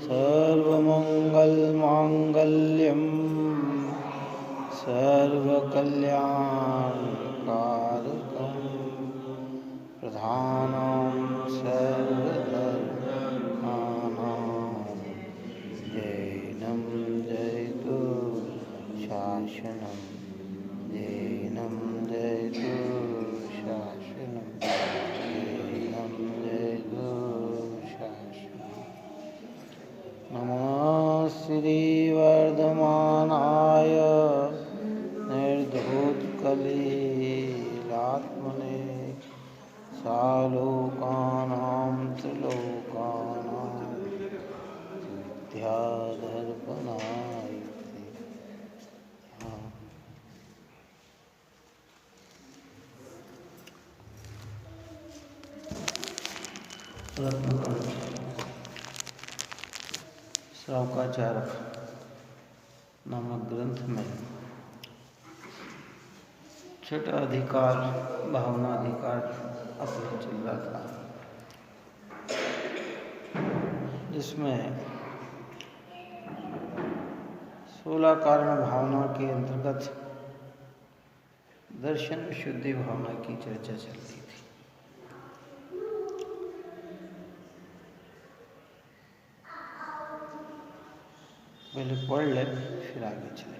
सर्वमंगलमांगल्यं सर्वकल्याणकारकं प्रधानं सर्वधर्माणां जैनं जयतु शासनं जैनं जयतु शासनं जैनं जयतु शासनं। नमः श्रीवर्धमानाय निर्धूतकलिलात्मने सालोकानां त्रिलोकानां विद्याधर्पणाय श्रावकाचार्य नामक ग्रंथ में छठा अधिकार भावनाधिकार अपना चल रहा था, जिसमें 16 कारण भावना के अंतर्गत दर्शन शुद्धि भावना की चर्चा चल रही थी। पहले पढ़ ले फिर आगे चले।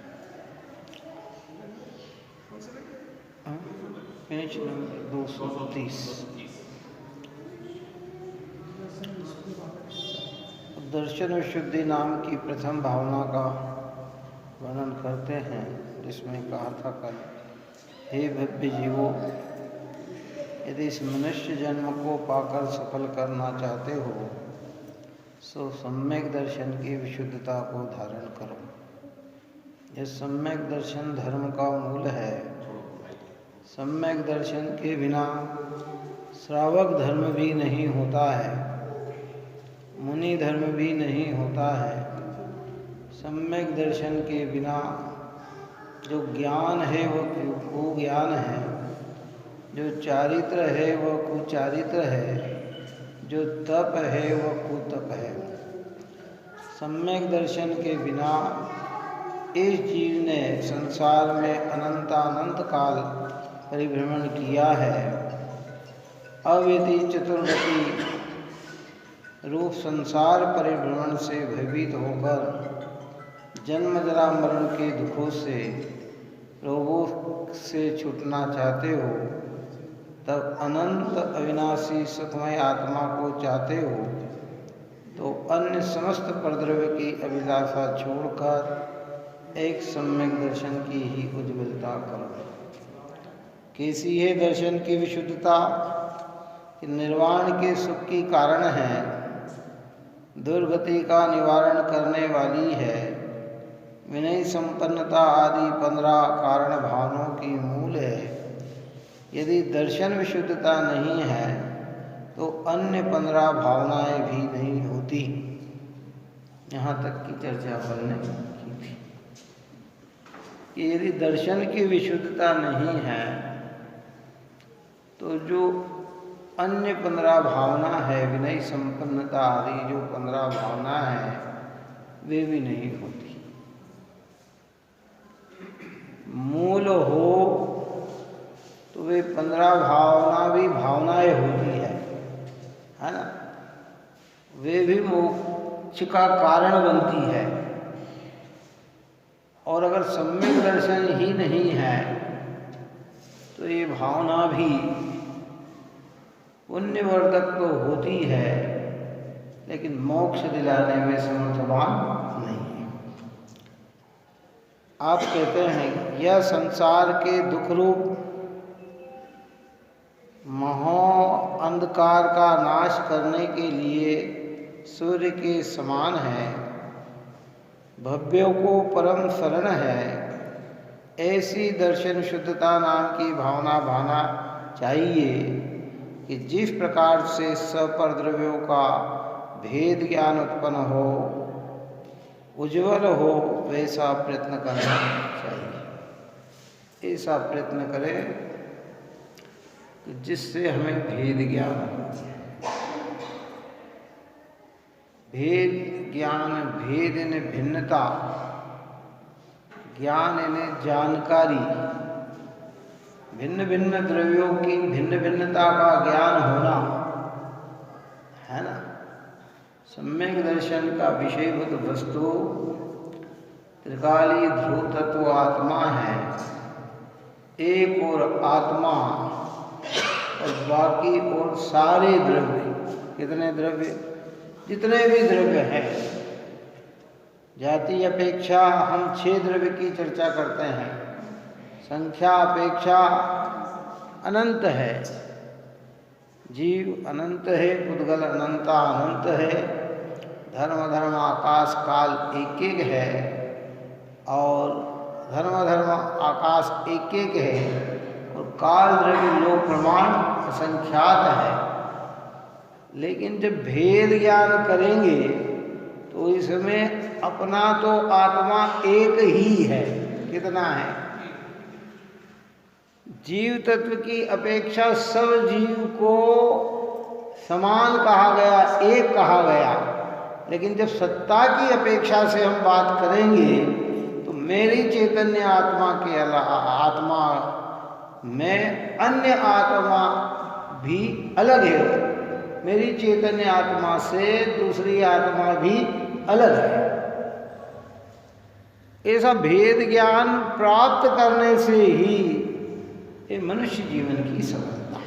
Page number 230। दर्शन शुद्धि नाम की प्रथम भावना का वर्णन करते हैं, जिसमें कहा था कल, हे भव्य जीवो, यदि इस मनुष्य जन्म को पाकर सफल करना चाहते हो सो सम्यक दर्शन की विशुद्धता को धारण करो। यह सम्यक दर्शन धर्म का मूल है। सम्यक दर्शन के बिना श्रावक धर्म भी नहीं होता है, मुनि धर्म भी नहीं होता है। सम्यक दर्शन के बिना जो ज्ञान है वह कुज्ञान है, जो चारित्र है वह कुचारित्र है, जो तप है वह कुतप है। सम्यक दर्शन के बिना इस जीव ने संसार में अनंत काल परिभ्रमण किया है। अविधि चतुर्गति रूप संसार परिभ्रमण से भयभीत होकर जन्म जरा मरण के दुखों से रोगों से छूटना चाहते हो, तब अनंत अविनाशी सुखमय आत्मा को चाहते हो तो अन्य समस्त परद्रव्य की अभिलाषा छोड़कर एक सम्यक दर्शन की ही उज्ज्वलता करो। कैसी है दर्शन की विशुद्धता? कि निर्वाण के सुख की कारण है, दुर्गति का निवारण करने वाली है, विनय संपन्नता आदि 15 कारण भावनाओं की मूल है। यदि दर्शन विशुद्धता नहीं है तो अन्य 15 भावनाएं भी नहीं होती। यहाँ तक की चर्चा हमने की थी कि यदि दर्शन की विशुद्धता नहीं है तो जो अन्य 15 भावना है, विनय संपन्नता आदि जो 15 भावना है, वे भी नहीं होती। मूल हो तो वे 15 भावना भी भावनाएं होती है ना, वे भी मोक्ष का कारण बनती है। और अगर सम्यक दर्शन ही नहीं है तो ये भावना भी पुण्यवर्धक तो होती है, लेकिन मोक्ष दिलाने में समर्थवान नहीं है। आप कहते हैं यह संसार के दुख रूप महो अंधकार का नाश करने के लिए सूर्य के समान है, भव्यों को परम शरण है। ऐसी दर्शन शुद्धता नाम की भावना भाना चाहिए कि जिस प्रकार से सपर द्रव्यों का भेद ज्ञान उत्पन्न हो, उज्ज्वल हो, वैसा प्रयत्न करना चाहिए। ऐसा प्रयत्न करें जिससे हमें भेद ज्ञान हो। भेद ज्ञान, भेद यानी भिन्नता, ज्ञान यानी जानकारी, भिन्न भिन्न द्रव्यों की भिन्न भिन्नता का ज्ञान होना है ना। सम्यक दर्शन का विषयभूत वस्तु त्रिकाली ध्रुव तत्व आत्मा है, एक और आत्मा और बाकी और सारे द्रव्य। कितने द्रव्य? जितने भी द्रव्य हैं। जाति अपेक्षा हम 6 द्रव्य की चर्चा करते हैं, संख्या अपेक्षा अनंत है, जीव अनंत है, पुद्गल अनंता अनंत है, धर्म धर्म आकाश काल एक एक है और धर्म धर्म आकाश एक एक है और काल द्रव्य लोक प्रमाण असंख्यात है। लेकिन जब भेद ज्ञान करेंगे तो इसमें अपना तो आत्मा एक ही है। कितना है? जीव तत्व की अपेक्षा सब जीव को समान कहा गया, एक कहा गया। लेकिन जब सत्ता की अपेक्षा से हम बात करेंगे तो मेरी चैतन्य आत्मा के अलावा आत्मा में अन्य आत्मा भी अलग है, मेरी चैतन्य आत्मा से दूसरी आत्मा भी अलग है। ऐसा भेद ज्ञान प्राप्त करने से ही ये मनुष्य जीवन की सफलता।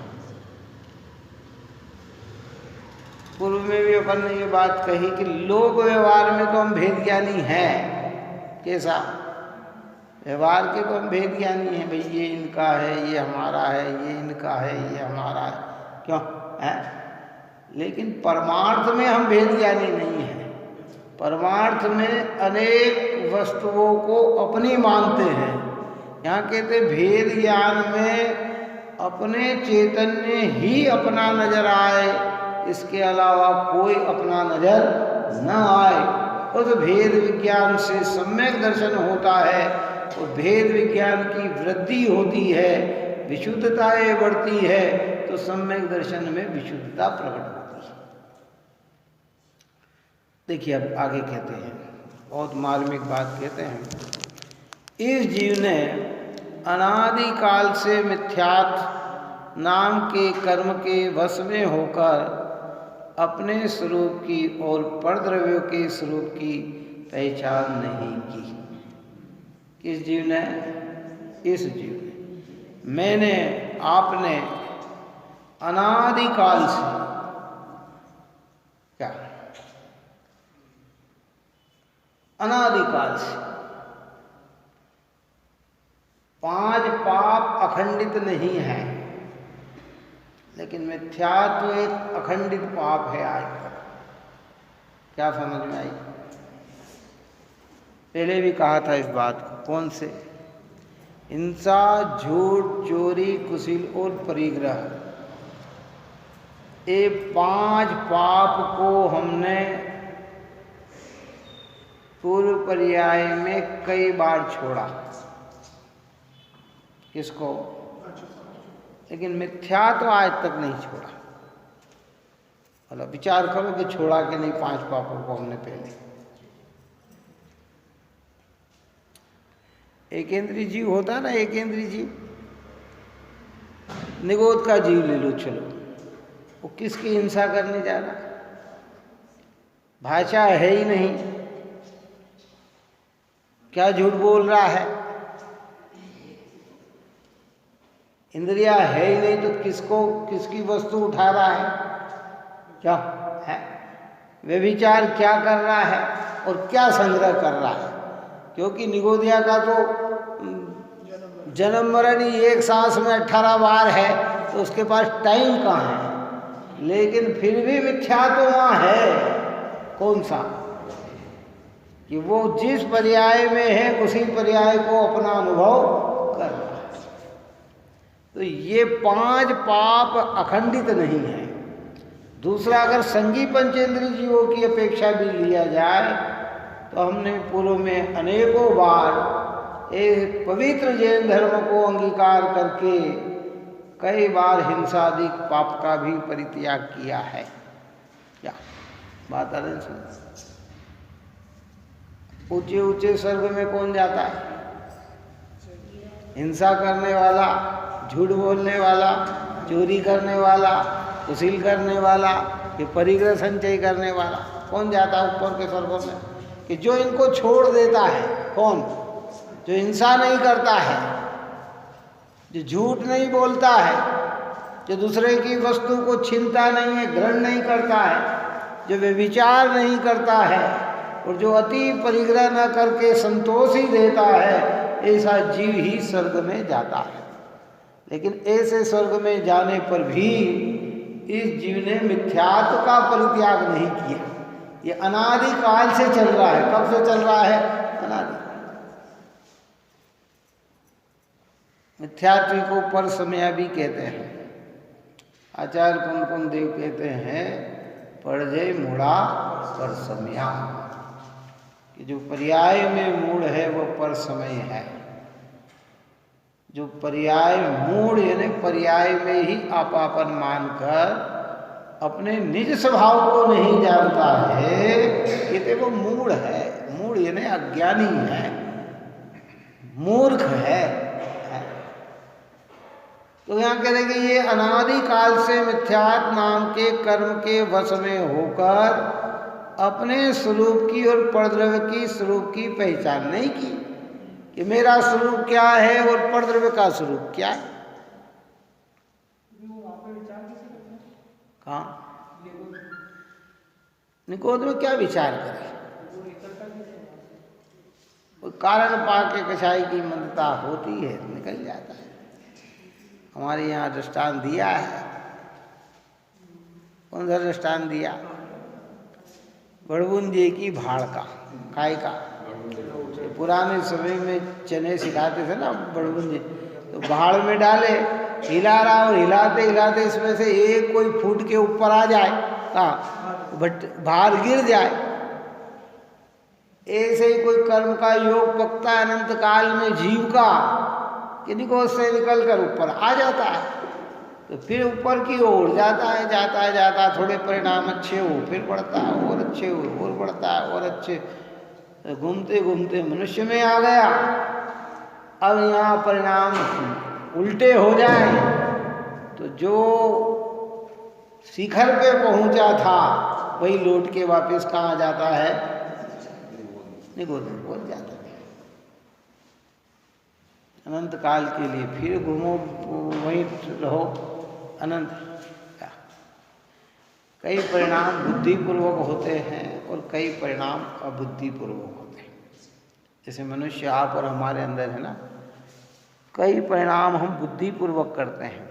पूर्व में भी अपन ने ये बात कही कि लोक व्यवहार में तो हम भेद ज्ञानी हैं। कैसा? व्यवहार के तो हम भेद ज्ञानी हैं, भाई ये इनका है, ये हमारा है, ये इनका है, ये हमारा है, क्यों है? लेकिन परमार्थ में हम भेद ज्ञानी नहीं हैं। परमार्थ में अनेक वस्तुओं को अपनी मानते हैं। यहाँ कहते भेद ज्ञान में अपने चैतन्य ही अपना नजर आए, इसके अलावा कोई अपना नजर न आए। उस भेद विज्ञान से सम्यक दर्शन होता है और भेद विज्ञान की वृद्धि होती है, विशुद्धताएं बढ़ती है, तो सम्यक दर्शन में विशुद्धता प्रकट होती है। देखिए अब आगे कहते हैं, बहुत मार्मिक बात कहते हैं। इस जीव ने अनादि काल से मिथ्यात्व नाम के कर्म के वश में होकर अपने स्वरूप की और परद्रव्यों के स्वरूप की पहचान नहीं की। किस जीव ने? इस जीव ने। मैंने, आपने अनादि काल से, क्या अनादि काल से 5 पाप अखंडित नहीं है, लेकिन मिथ्यात्व एक अखंडित पाप है आज तक। क्या समझ में आई? पहले भी कहा था इस बात को। कौन से? हिंसा, झूठ, चोरी, कुशील और परिग्रह, ये 5 पाप को हमने पूर्व पर्याय में कई बार छोड़ा। किसको? लेकिन मिथ्या तो आज तक नहीं छोड़ा। मतलब विचार करो कि छोड़ा कि नहीं 5 पापों को हमने पहले। एकेंद्रीय जीव होता है ना, एकेंद्रीय जीव, निगोद का जीव ले लो, चलो, वो किसकी हिंसा करने जा रहा? भाषा है ही नहीं, क्या झूठ बोल रहा है? इंद्रिया है ही नहीं तो किसकी वस्तु उठा रहा है? क्या है? व्यभिचार क्या कर रहा है और क्या संग्रह कर रहा है? क्योंकि निगोदिया का तो जन्म मरण ही एक सांस में 18 बार है, तो उसके पास टाइम कहाँ है? लेकिन फिर भी मिथ्या तो वहाँ है। कौन सा? कि वो जिस पर्याय में है उसी पर्याय को अपना अनुभव कर रहा है। तो ये 5 पाप अखंडित नहीं है। दूसरा, अगर संगी पंचेंद्रिय जीवों की अपेक्षा भी लिया जाए तो हमने पूर्व में अनेकों बार एक पवित्र जैन धर्म को अंगीकार करके कई बार हिंसादिक पाप का भी परित्याग किया है। क्या बात आ रही सुन। ऊंचे ऊंचे स्वर्ग में कौन जाता है? हिंसा करने वाला, झूठ बोलने वाला, चोरी करने वाला, कुशील करने वाला, ये परिग्रह संचय करने वाला, कौन जाता है ऊपर के स्वर्गों में? कि जो इनको छोड़ देता है। कौन? जो हिंसा नहीं करता है, जो झूठ नहीं बोलता है, जो दूसरे की वस्तु को छीनता नहीं है, ग्रहण नहीं करता है, जो व्यभिचार नहीं करता है और जो अति परिग्रह न करके संतोष ही देता है, ऐसा जीव ही स्वर्ग में जाता है। लेकिन ऐसे स्वर्ग में जाने पर भी इस जीव ने मिथ्यात्व का परित्याग नहीं किया। ये अनादि काल से चल रहा है। कब से चल रहा है? अनादि। मिथ्यात्व को पर समय भी कहते हैं। आचार्य कुमकुम देव कहते हैं पड़जय मूढ़ा पर समया, कि जो पर्याय में मूढ़ है वो पर समय है। जो पर्याय मूढ़ यानी पर्याय में ही आपापन मानकर अपने निज स्वभाव को नहीं जानता है, ये वो मूढ़ है। मूढ़ यानी अज्ञानी है, मूर्ख है। तो यहाँ कह रहे कि ये अनादि काल से मिथ्यात्व नाम के कर्म के वश में होकर अपने स्वरूप की और परद्रव्य की स्वरूप की पहचान नहीं की कि मेरा स्वरूप क्या है और परद्रव्य का स्वरूप क्या है। कहाँ निकोध में क्या विचार करें? कारण पा के कसाई की मंदता होती है, निकल जाता है। हमारे यहाँ दृष्टांत दिया है। कौन सा दृष्टांत दिया? बड़बुन जी की भाड़ का, काय का। पुराने समय में चने सिखाते थे ना बड़बुन जी, तो भाड़ में डाले, हिला रहा और हिलाते हिलाते इसमें से एक कोई फूट के ऊपर आ जाए, हाँ, बट बाहर गिर जाए। ऐसे ही कोई कर्म का योग पकता है अनंत काल में जीव का, कि निकोध से निकल कर ऊपर आ जाता है। तो फिर ऊपर की ओर जाता है, जाता है, जाता है, थोड़े परिणाम अच्छे हो, फिर बढ़ता है, और अच्छे हो, और बढ़ता है, और अच्छे, घूमते घूमते मनुष्य में आ गया। अब यहाँ परिणाम उल्टे हो जाए तो जो शिखर पे पहुंचा था वही लौट के वापस कहाँ जाता है? निकोध में पहुंच जाता है। अनंत काल के लिए फिर घूमो, वहीं रहो अनंत। कई परिणाम बुद्धिपूर्वक होते हैं और कई परिणाम अबुद्धिपूर्वक होते हैं। जैसे मनुष्य आप और हमारे अंदर है ना, कई परिणाम हम बुद्धिपूर्वक करते हैं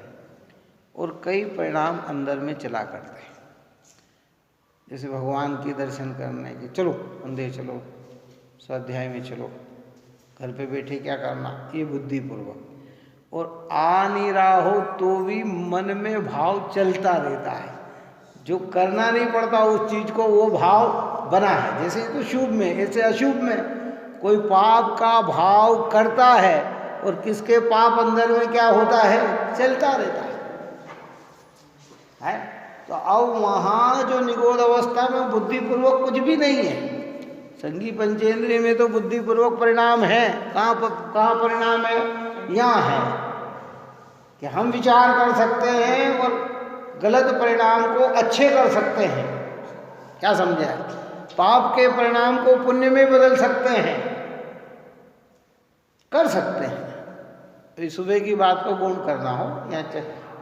और कई परिणाम अंदर में चला करते हैं। जैसे भगवान के दर्शन करने के, चलो मंदिर चलो, स्वाध्याय में चलो, घर पे बैठे क्या करना, ये बुद्धिपूर्वक। और आ नहीं रहा हो तो भी मन में भाव चलता रहता है, जो करना नहीं पड़ता उस चीज को वो भाव बना है। जैसे तो शुभ में, ऐसे अशुभ में कोई पाप का भाव करता है और किसके पाप अंदर में क्या होता है? चलता रहता है। तो अब वहाँ जो निगोध अवस्था में बुद्धिपूर्वक कुछ भी नहीं है। संगी पंचेंद्रिय में तो बुद्धिपूर्वक परिणाम है। कहाँ परिणाम है? यहाँ है कि हम विचार कर सकते हैं और गलत परिणाम को अच्छे कर सकते हैं। क्या समझा? पाप के परिणाम को पुण्य में बदल सकते हैं, कर सकते हैं। तो सुबह की बात को गौण करना हो, यहाँ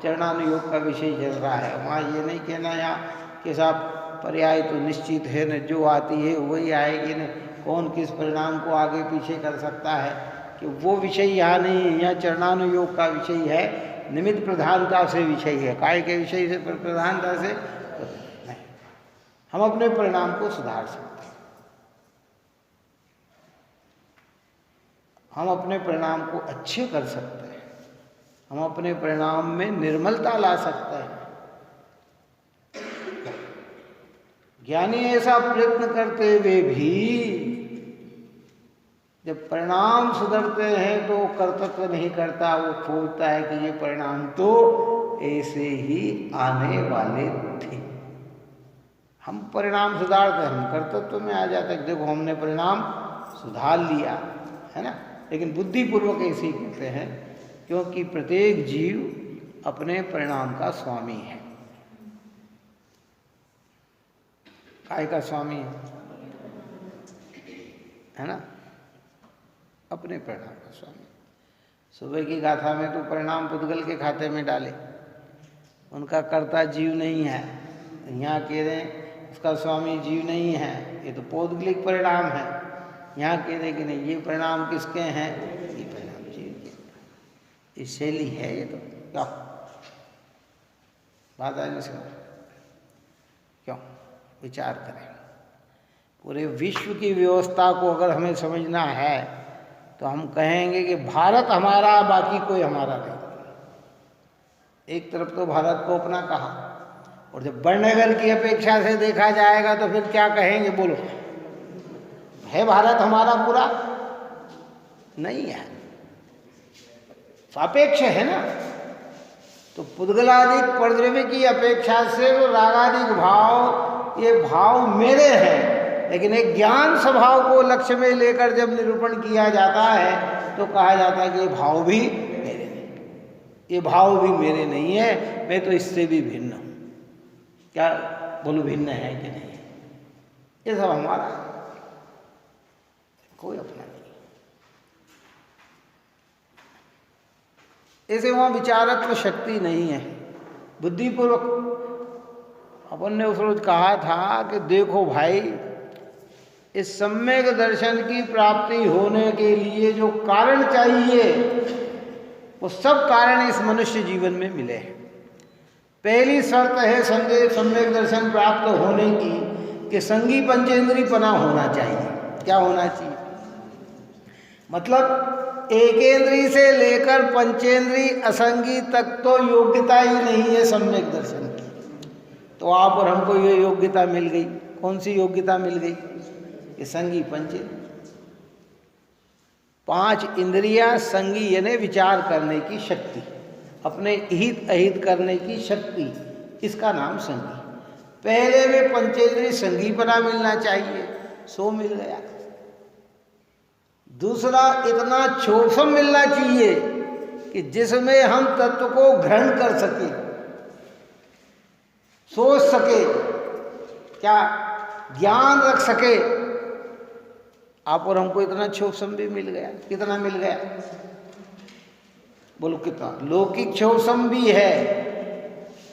चरणानुयोग का विषय चल रहा है, वहाँ ये नहीं कहना यहाँ कि साहब पर्याय तो निश्चित है न, जो आती है वही आएगी न, कौन किस परिणाम को आगे पीछे कर सकता है, कि वो विषय यहाँ नहीं है। यहाँ चरणानुयोग का विषय है, निमित्त प्रधानता से विषय है, काय के विषय से प्रधानता से नहीं। हम अपने परिणाम को सुधार सकते हैं, हम अपने परिणाम को अच्छे कर सकते हैं, हम अपने परिणाम में निर्मलता ला सकते हैं। ज्ञानी ऐसा प्रयत्न करते हुए भी जब परिणाम सुधरते हैं तो कर्तव्य नहीं करता, वो खोजता है कि ये परिणाम तो ऐसे ही आने वाले थे। हम परिणाम सुधारते हैं, हम कर्तृत्व में आ जाते हैं, देखो हमने परिणाम सुधार लिया, है ना। लेकिन बुद्धिपूर्वक ऐसे ही कहते हैं, क्योंकि प्रत्येक जीव अपने परिणाम का स्वामी काय का स्वामी है ना, अपने परिणाम का स्वामी। सुबह की गाथा में तो परिणाम पुद्गल के खाते में डाले, उनका कर्ता जीव नहीं है। यहाँ कह रहे हैं उसका स्वामी जीव नहीं है, ये तो पौद्गलिक परिणाम है। यहाँ कह रहे कि नहीं, ये परिणाम किसके हैं, ये परिणाम जीव के। ये शैली है, ये तो क्या बात है, नहीं क्यों विचार करें। पूरे विश्व की व्यवस्था को अगर हमें समझना है तो हम कहेंगे कि भारत हमारा, बाकी कोई हमारा नहीं। एक तरफ तो भारत को अपना कहा, और जब बड़नगर की अपेक्षा से देखा जाएगा तो फिर क्या कहेंगे, बोलो। है भारत हमारा पूरा? नहीं है, सापेक्ष है ना। तो पुद्गलादिक परद्रव्य की अपेक्षा से वो रागादिक भाव, ये भाव मेरे हैं, लेकिन एक ज्ञान स्वभाव को लक्ष्य में लेकर जब निरूपण किया जाता है तो कहा जाता है कि ये भाव भी मेरे नहीं, ये भाव भी मेरे नहीं है, मैं तो इससे भी भिन्न हूँ। क्या बोलो, भिन्न है कि नहीं? ये सब हमारा, कोई अपना नहीं। ऐसे वहाँ विचारत्व शक्ति नहीं है। बुद्धिपूर्वक अपन ने उस रोज कहा था कि देखो भाई, इस सम्यक दर्शन की प्राप्ति होने के लिए जो कारण चाहिए वो सब कारण इस मनुष्य जीवन में मिले हैं। पहली शर्त है सम्यक दर्शन प्राप्त होने की कि संगी पंचेंद्रीपना होना चाहिए। क्या होना चाहिए? मतलब एकेंद्री से लेकर पंचेंद्री असंगी तक तो योग्यता ही नहीं है सम्यक दर्शन की। तो आप और हमको ये योग्यता मिल गई। कौन सी योग्यता मिल गई? कि संगी पंचेंद्री, 5 इंद्रियां संगी यानी विचार करने की शक्ति, अपने हित अहित करने की शक्ति, इसका नाम संगी। पहले में पंचेंद्री संगीपना मिलना चाहिए, सो मिल गया। दूसरा, इतना क्षोभम मिलना चाहिए कि जिसमें हम तत्व को ग्रहण कर सके, सोच सके, क्या ज्ञान रख सके। आप और हमको इतना क्षोभम भी मिल गया। कितना मिल गया? बोलो कितना? लौकिक क्षोभम भी है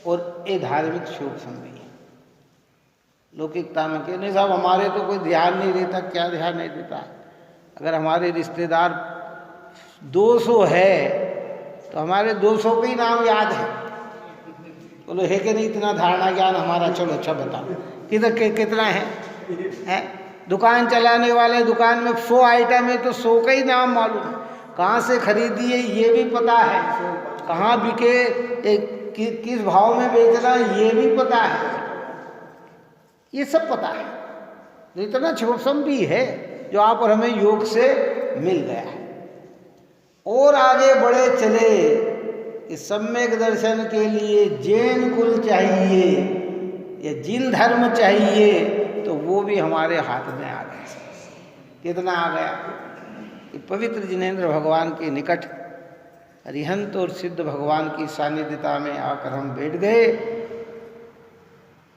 और ये धार्मिक क्षोभम भी है। लौकिकता में कि नहीं साहब हमारे तो कोई ध्यान नहीं देता। क्या ध्यान नहीं देता? अगर हमारे रिश्तेदार 200 है तो हमारे 200 के ही नाम याद है। बोलो है कि नहीं? इतना धारणा ज्ञान हमारा। चलो अच्छा बताओ कितना है? दुकान चलाने वाले दुकान में 100 आइटम है तो 100 का ही नाम मालूम है। कहाँ से खरीदी है ये भी पता है, कहाँ बिके, किस भाव में बेचना ये भी पता है, ये सब पता है। तो इतना क्षोभम भी है जो आप और हमें योग से मिल गया है। और आगे बढ़े चले कि सम्यक दर्शन के लिए जैन कुल चाहिए या जिन धर्म चाहिए, तो वो भी हमारे हाथ में आ गया। कितना आ गया कि पवित्र जिनेंद्र भगवान के निकट अरिहंत और सिद्ध भगवान की सानिध्यता में आकर हम बैठ गए।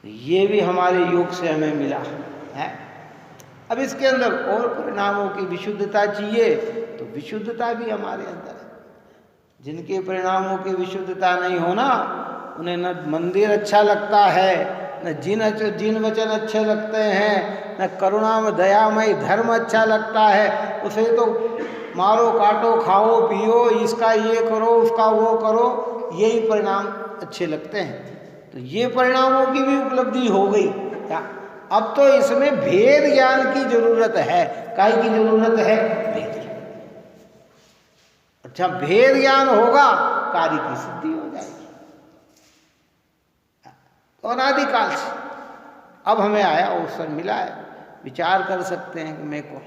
ये भी हमारे योग से हमें मिला है। अब इसके अंदर और परिणामों की विशुद्धता चाहिए तो विशुद्धता भी हमारे अंदर है। जिनके परिणामों की विशुद्धता नहीं होना, उन्हें न मंदिर अच्छा लगता है, न जिन वचन अच्छे लगते हैं, न करुणामय दयामय धर्म अच्छा लगता है। उसे तो मारो काटो खाओ पियो, इसका ये करो उसका वो करो, यही परिणाम अच्छे लगते हैं। तो ये परिणामों की भी उपलब्धि हो गई। क्या अब तो इसमें भेद ज्ञान की जरूरत है। काय की जरूरत है? भेद ज्ञान। अच्छा, भेद ज्ञान होगा कार्य की सिद्धि हो जाएगी। तो अनादिकाल से अब हमें आया अवसर मिला है, विचार कर सकते हैं कि मैं कौन।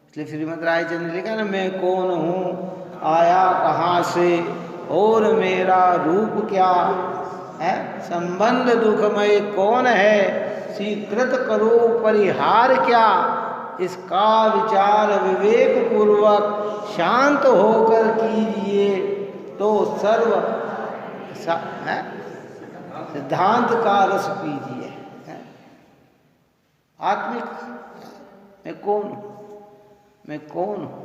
इसलिए श्रीमद् रायचंद्र ने लिखा ना, मैं कौन हूँ, आया कहाँ से और मेरा रूप क्या है, संबंध दुखमय कौन है, स्वीकृत करो परिहार क्या, इसका विचार विवेक पूर्वक शांत होकर कीजिए तो सर्व सिद्धांत का रस पीजिए। आत्मिक मैं कौन हूँ?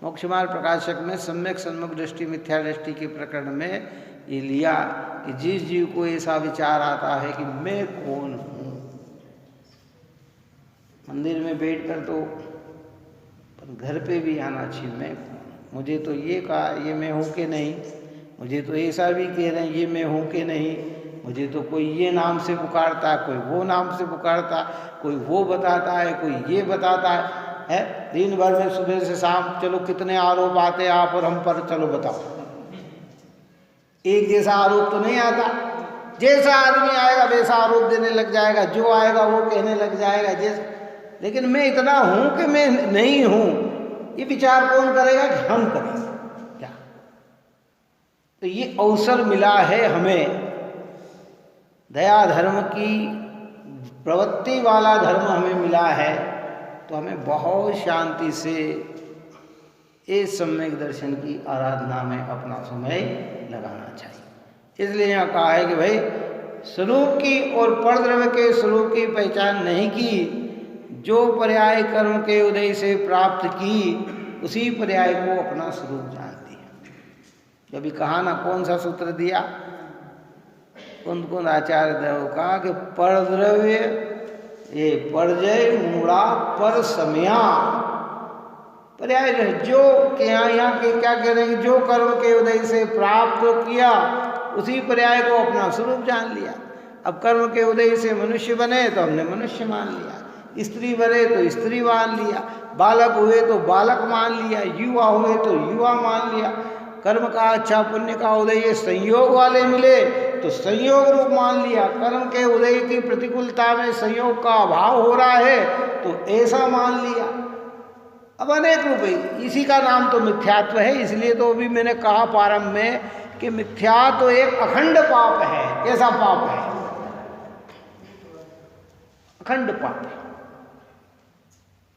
मोक्ष मार्ग प्रकाशक में सम्यक सन्मुख दृष्टि मिथ्या दृष्टि के प्रकरण में ये लिया कि जिस जीव को ऐसा विचार आता है कि मैं कौन हूँ, मंदिर में बैठकर तो पर घर पे भी आना चाहिए, मैं मुझे तो ये कहा ये मैं हूँ कि नहीं, मुझे तो ऐसा भी कह रहे हैं ये मैं हूँ कि नहीं, मुझे तो कोई ये नाम से पुकारता है, कोई वो नाम से पुकारता है, कोई वो बताता है, कोई ये बताता है। दिन भर में सुबह से शाम चलो कितने आरोप आते हैं आप और हम पर, चलो बताओ। एक जैसा आरोप तो नहीं आता, जैसा आदमी आएगा वैसा आरोप देने लग जाएगा, जो आएगा वो कहने लग जाएगा जैसा। लेकिन मैं इतना हूं कि मैं नहीं हूं, ये विचार कौन करेगा कि हम करेंगे क्या? तो ये अवसर मिला है हमें, दया धर्म की प्रवृत्ति वाला धर्म हमें मिला है, तो हमें बहुत शांति से इस सम्यक दर्शन की आराधना में अपना समय लगाना चाहिए। इसलिए यहाँ कहा है कि भाई स्वरूप की और परद्रव्य के स्वरूप की पहचान नहीं की, जो पर्याय कर्म के उदय से प्राप्त की उसी पर्याय को अपना स्वरूप जानती है। अभी कहा ना, कौन सा सूत्र दिया, कौन आचार्य देव कहा कि परद्रव्य ये परजय मूढ़ा पर समया, पर्याय जो के यहाँ के क्या कह रहे हैं कि जो कर्म के उदय से प्राप्त किया उसी पर्याय को अपना स्वरूप जान लिया। अब कर्म के उदय से मनुष्य बने तो हमने मनुष्य मान लिया, स्त्री बने तो स्त्री मान लिया, बालक हुए तो बालक मान लिया, युवा हुए तो युवा मान लिया। कर्म का अच्छा पुण्य का उदय ये संयोग वाले मिले तो संयोग रूप मान लिया, कर्म के उदय की प्रतिकूलता में संयोग का अभाव हो रहा है तो ऐसा मान लिया। अब अनेक रूप है, इसी का नाम तो मिथ्यात्व है। इसलिए तो अभी मैंने कहा प्रारंभ में कि मिथ्यात्व एक अखंड पाप है। कैसा पाप है? अखंड पाप है,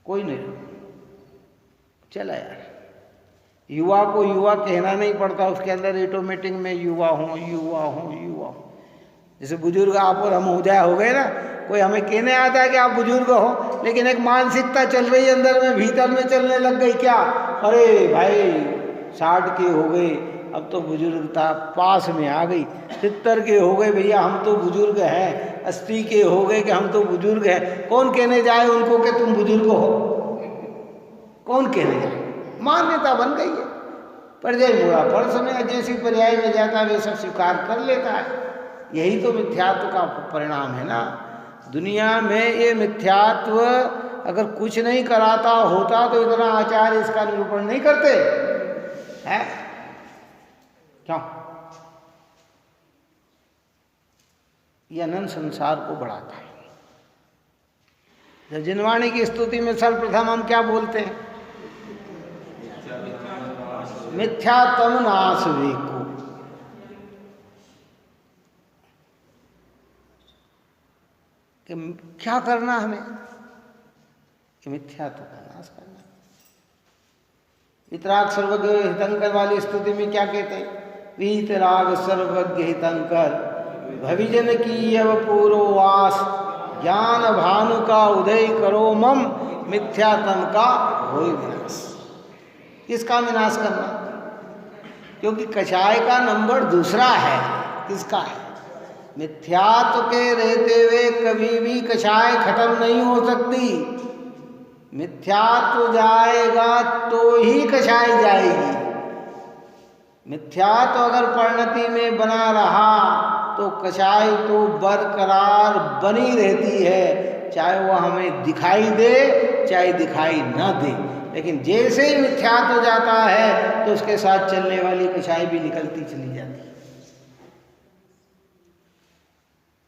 कोई नहीं। चला यार, युवा को युवा कहना नहीं पड़ता, उसके अंदर ऑटोमेटिक में युवा हूँ युवा हूँ युवा हूँ। जैसे बुजुर्ग आप और हम हो गए ना, कोई हमें कहने आता है कि आप बुजुर्ग हो, लेकिन एक मानसिकता चल रही है अंदर में, भीतर में चलने लग गई क्या, अरे भाई 60 के हो गए अब तो बुजुर्गता पास में आ गई, 70 के हो गए भैया हम तो बुजुर्ग हैं, 80 के हो गए कि हम तो बुजुर्ग हैं। कौन कहने जाए उनको कि तुम बुजुर्ग हो? कौन कहने जाए? मान्यता बन गई है। पर जय बुरा पर समय जैसी पर्याय में जाता है वे सब स्वीकार कर लेता है। यही तो मिथ्यात्व का परिणाम है ना। दुनिया में ये मिथ्यात्व अगर कुछ नहीं कराता होता तो इतना आचार्य इसका निरूपण नहीं करते हैं। क्यों? ये अनंत संसार को बढ़ाता है। जब जिनवाणी की स्तुति में सर्वप्रथम हम क्या बोलते हैं? मिथ्यात्म नाश वेको। कि क्या करना हमें? कि मिथ्यात्व का नाश करना। वितराग सर्वज्ञ हितंकर वाली स्तुति में क्या कहते हैं? वीतराग सर्वज्ञ हितंकर भविजन की यव पूर्ववास, ज्ञान भानु का उदय करो मम, मिथ्यात्म का होय विनाश। किसका विनाश करना? क्योंकि कषाय का नंबर दूसरा है। किसका है? मिथ्यात्व के रहते हुए कभी भी कषाय खत्म नहीं हो सकती। मिथ्यात्व जाएगा तो ही कषाय जाएगी। मिथ्यात्व अगर परिणति में बना रहा तो कषाय तो बरकरार बनी रहती है, चाहे वह हमें दिखाई दे चाहे दिखाई न दे। लेकिन जैसे ही मिथ्यात्व हो जाता है तो उसके साथ चलने वाली कषाय भी निकलती चली जाती है।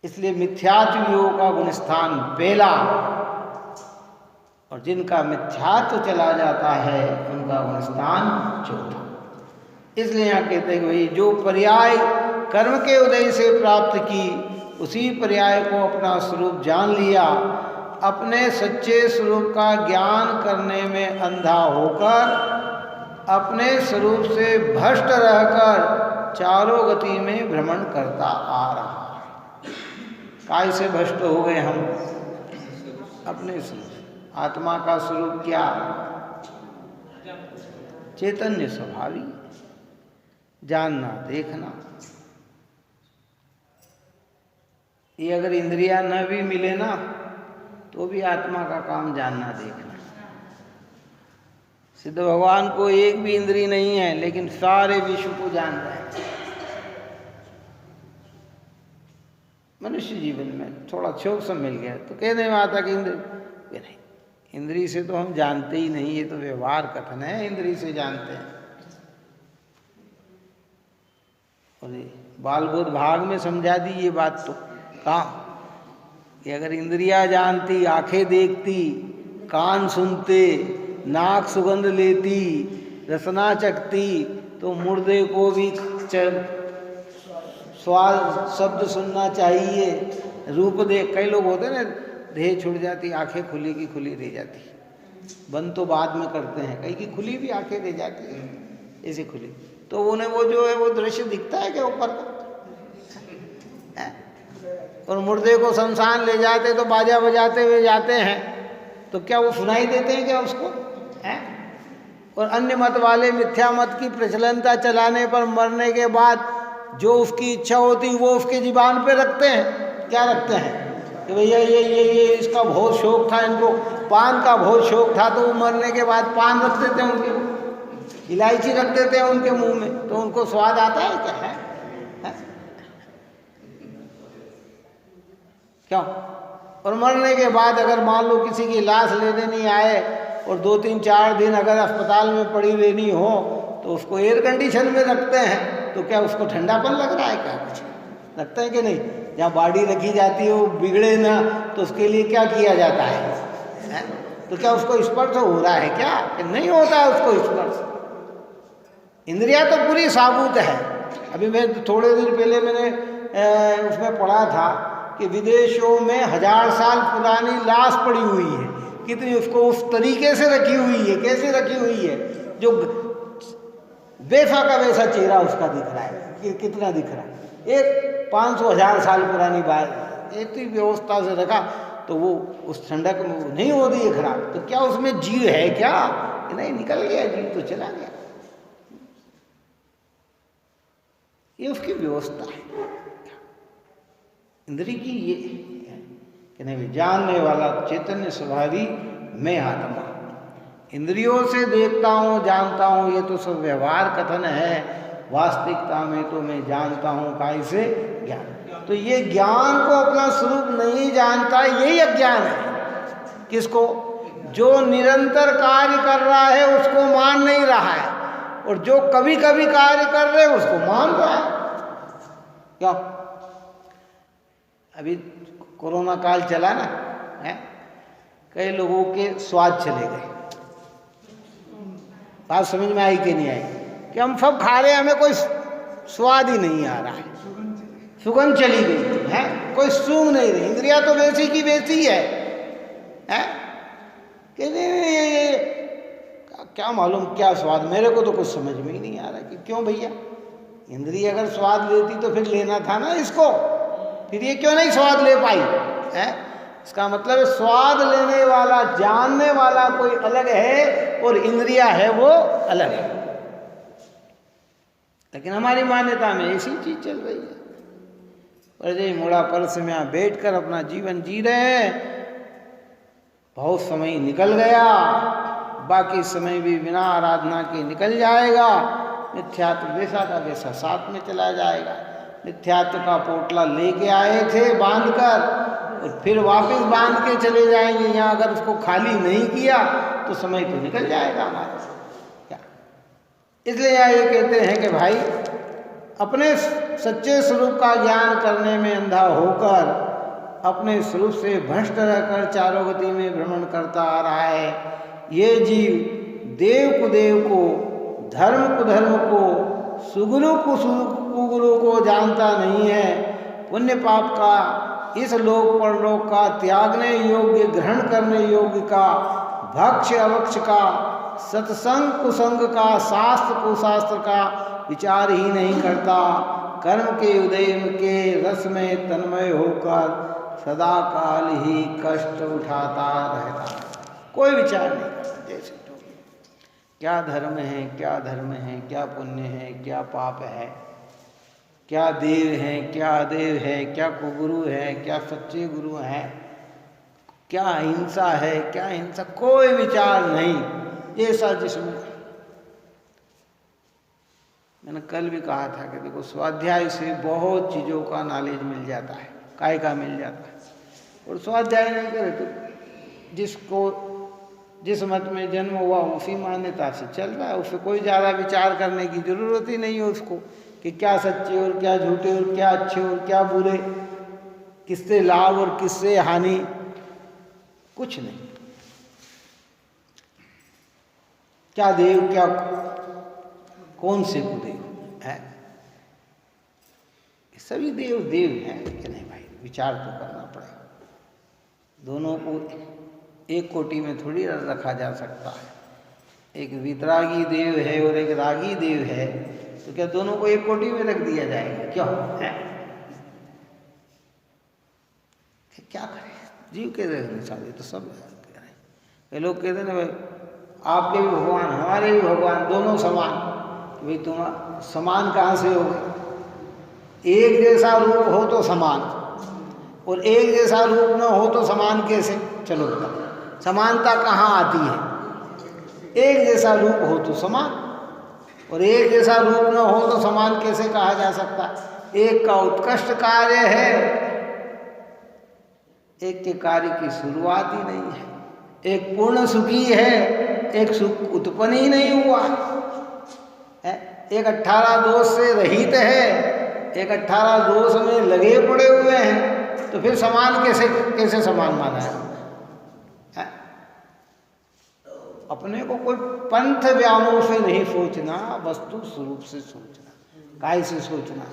इसलिए मिथ्यात्व योग का गुणस्थान पहला, और जिनका मिथ्यात्व चला जाता है उनका गुणस्थान चौथा। इसलिए यहाँ कहते हैं कि भाई जो पर्याय कर्म के उदय से प्राप्त की उसी पर्याय को अपना स्वरूप जान लिया, अपने सच्चे स्वरूप का ज्ञान करने में अंधा होकर अपने स्वरूप से भ्रष्ट रहकर चारों गति में भ्रमण करता आ रहा है। काय से भ्रष्ट हो गए हम? अपने स्वरूप। आत्मा का स्वरूप क्या? चैतन्य स्वभावी, जानना देखना। ये अगर इंद्रियां न भी मिले ना तो भी आत्मा का काम जानना देखना। सिद्ध भगवान को एक भी इंद्रिय नहीं है लेकिन सारे विश्व को जान रहे हैं। मनुष्य जीवन में थोड़ा क्षोभ सा मिल गया तो कहने में आता कि इंद्रिय नहीं, इंद्रिय से तो हम जानते ही नहीं, ये तो व्यवहार कथन है, इंद्रिय से जानते हैं। और बाल बोध भाग में समझा दी ये बात तो कहाँ कि अगर इंद्रियां जानती, आंखें देखती, कान सुनते, नाक सुगंध लेती, रसना चखती, तो मुर्दे को भी स्वाद शब्द सुनना चाहिए, रूप देख। कई लोग होते ना, देह छूट जाती, आंखें खुली की खुली रह जाती, बंद तो बाद में करते हैं, कई की खुली भी आंखें रह जाती है ऐसे खुली, तो उन्हें वो जो है वो दृश्य दिखता है क्या ऊपर का? और मुर्दे को शमशान ले जाते तो बाजा बजाते हुए जाते हैं, तो क्या वो सुनाई देते हैं क्या उसको? हैं? और अन्य मत वाले मिथ्या मत की प्रचलनता चलाने पर मरने के बाद जो उसकी इच्छा होती वो उसके जीवान पे रखते हैं। क्या रखते हैं कि भैया ये इसका बहुत शौक था, इनको पान का बहुत शौक था, तो वो मरने के बाद पान रख देते हैं, उनके इलायची रख देते हैं उनके मुंह में, तो उनको स्वाद आता है क्या? है क्यों? और मरने के बाद अगर मान लो किसी की लाश लेने नहीं आए और 2-3-4 दिन अगर अस्पताल में पड़ी रहनी हो तो उसको एयर कंडीशन में रखते हैं, तो क्या उसको ठंडापन लग रहा है क्या? कुछ लगता है कि नहीं? जहाँ बॉडी रखी जाती है वो बिगड़े ना, तो उसके लिए क्या किया जाता है? तो क्या उसको स्पर्श हो रहा है क्या? नहीं होता है उसको स्पर्श। इंद्रिया तो पूरी साबुत है। अभी मैं थोड़े दिन पहले मैंने उसमें पढ़ा था कि विदेशों में 1000 साल पुरानी लाश पड़ी हुई है, कितनी उसको उस तरीके से रखी हुई है, कैसे रखी हुई है, जो वैसा का वैसा चेहरा उसका दिख रहा है कि कितना दिख रहा है। एक 500-1000 साल पुरानी बात, इतनी व्यवस्था से रखा तो वो उस ठंडक में नहीं होती है खराब, तो क्या उसमें जीव है क्या? नहीं, निकल गया जीव तो चला गया। ये उसकी व्यवस्था है इंद्रिय की। ये कि नहीं, जानने वाला चैतन्य स्वभावी मैं आत्मा, इंद्रियों से देखता हूँ जानता हूँ, ये तो सब व्यवहार कथन है। वास्तविकता में तो मैं जानता हूँ काय से? ज्ञान। तो ये ज्ञान को अपना स्वरूप नहीं जानता, यही अज्ञान है। किसको? जो निरंतर कार्य कर रहा है उसको मान नहीं रहा है, और जो कभी कभी कार्य कर रहे उसको मान रहा है। क्या अभी कोरोना काल चला ना है, कई लोगों के स्वाद चले गए। बात समझ में आई कि नहीं आई? कि हम सब खा रहे हैं, हमें कोई स्वाद ही नहीं आ रहा है, सुगंध चली गई है, कोई सूंघ नहीं रही। इंद्रिया तो वैसी की वैसी है कि नहीं, क्या मालूम क्या स्वाद, मेरे को तो कुछ समझ में ही नहीं आ रहा। कि क्यों भैया, इंद्रिय अगर स्वाद लेती तो फिर लेना था ना इसको, फिर ये क्यों नहीं स्वाद ले पाई है? इसका मतलब स्वाद लेने वाला, जानने वाला कोई अलग है और इंद्रिया है वो अलग है। लेकिन हमारी मान्यता में ऐसी चीज चल रही है। पर जय मोड़ा परस में यहाँ बैठ कर अपना जीवन जी रहे हैं, बहुत समय निकल गया, बाकी समय भी बिना आराधना के निकल जाएगा। मिथ्यात्व वैसा का वैसा साथ में चला जाएगा। मिथ्यात्व का पोटला लेके आए थे बांध कर, और फिर वापस बांध के चले जाएंगे। यहाँ अगर उसको खाली नहीं किया तो समय तो निकल जाएगा हमारा। क्या इसलिए यहाँ ये कहते हैं कि भाई अपने सच्चे स्वरूप का ज्ञान करने में अंधा होकर अपने स्वरूप से भ्रष्ट रहकर चारों गति में भ्रमण करता आ रहा है। ये जीव देव कुदेव को, धर्म कुधर्म को, सुगुरु कुगुरु को जानता नहीं है। पुण्य पाप का, इस लोक परलोक का, त्यागने योग्य ग्रहण करने योग्य का, भक्ष अवक्ष का, सत्संग कुसंग का, शास्त्र कुशास्त्र का विचार ही नहीं करता, कर्म के उदय के रस में तन्मय होकर सदा काल ही कष्ट उठाता रहता है। कोई विचार नहीं करता। जैसे क्या धर्म है, क्या धर्म है, क्या पुण्य है, क्या पाप है, क्या देव है, क्या अदेव है, क्या कुगुरु है, क्या सच्चे गुरु हैं, क्या हिंसा है, क्या हिंसा, कोई विचार नहीं। ऐसा जिसमें मैंने कल भी कहा था कि देखो स्वाध्याय से बहुत चीज़ों का नॉलेज मिल जाता है, काय का मिल जाता है। और स्वाध्याय नहीं करे तो जिसको जिस मत में जन्म हुआ उसी मान्यता से चल रहा है, उससे कोई ज़्यादा विचार करने की जरूरत ही नहीं है उसको कि क्या सच्चे और क्या झूठे और क्या अच्छे और क्या बुरे, किससे लाभ और किससे हानि, कुछ नहीं। क्या देव, क्या कौन से कुदेव है, सभी देव देव हैं कि नहीं भाई, विचार तो करना पड़ेगा। दोनों को एक कोटि में थोड़ी रखा जा सकता है। एक वितरागी देव है और एक रागी देव है, तो क्या दोनों को एक कोटि में रख दिया जाएगा? क्यों है? क्या करें, जीव के रहने सारे तो सब करें। ये लोग कहते हैं भाई आपके भी भगवान हमारे भी भगवान, दोनों समान। भाई तुम समान कहाँ से हो गए? एक जैसा रूप हो तो समान, और एक जैसा रूप न हो तो समान कैसे? चलो बताओ, समानता कहाँ आती है? एक जैसा रूप हो तो समान, और एक जैसा रूप न हो तो समान कैसे कहा जा सकता? एक का उत्कृष्ट कार्य है, एक के कार्य की शुरुआत ही नहीं है। एक पूर्ण सुखी है, एक सुख उत्पन्न ही नहीं हुआ है। एक 18 दोष से रहित है, एक 18 दोष में लगे पड़े हुए हैं, तो फिर समान कैसे समान माना है? अपने को कोई पंथ व्यामोह से नहीं सोचना, वस्तु स्वरूप से सोचना। काय से सोचना?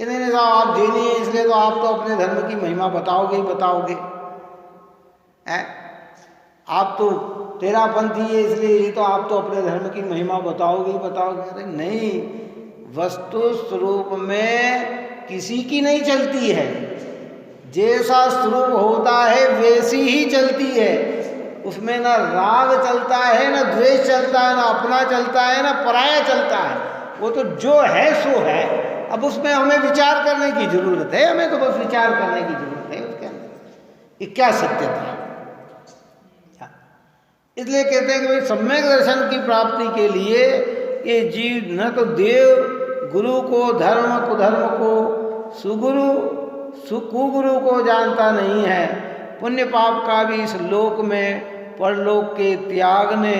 नहीं साहब आप जैनी है इसलिए तो आप तो अपने धर्म की महिमा बताओगे ही बताओगे, आप तो तेरापंथी है इसलिए ये तो आप तो अपने धर्म की महिमा बताओगे ही बताओगे। अरे नहीं, वस्तु स्वरूप में किसी की नहीं चलती है। जैसा स्वरूप होता है वैसी ही चलती है। उसमें ना राग चलता है, ना द्वेष चलता है, ना अपना चलता है, ना पराया चलता है। वो तो जो है सो है। अब उसमें हमें विचार करने की जरूरत है, हमें तो बस विचार करने की जरूरत है उसके अंदर कि क्या सत्यता है। इसलिए कहते हैं कि भाई सम्यक दर्शन की प्राप्ति के लिए ये जीव न तो देव गुरु को, धर्म कुधर्म को, सुगुरु कुगुरु को जानता नहीं है। पुण्य पाप का भी इस लोक में परलोक के त्यागने,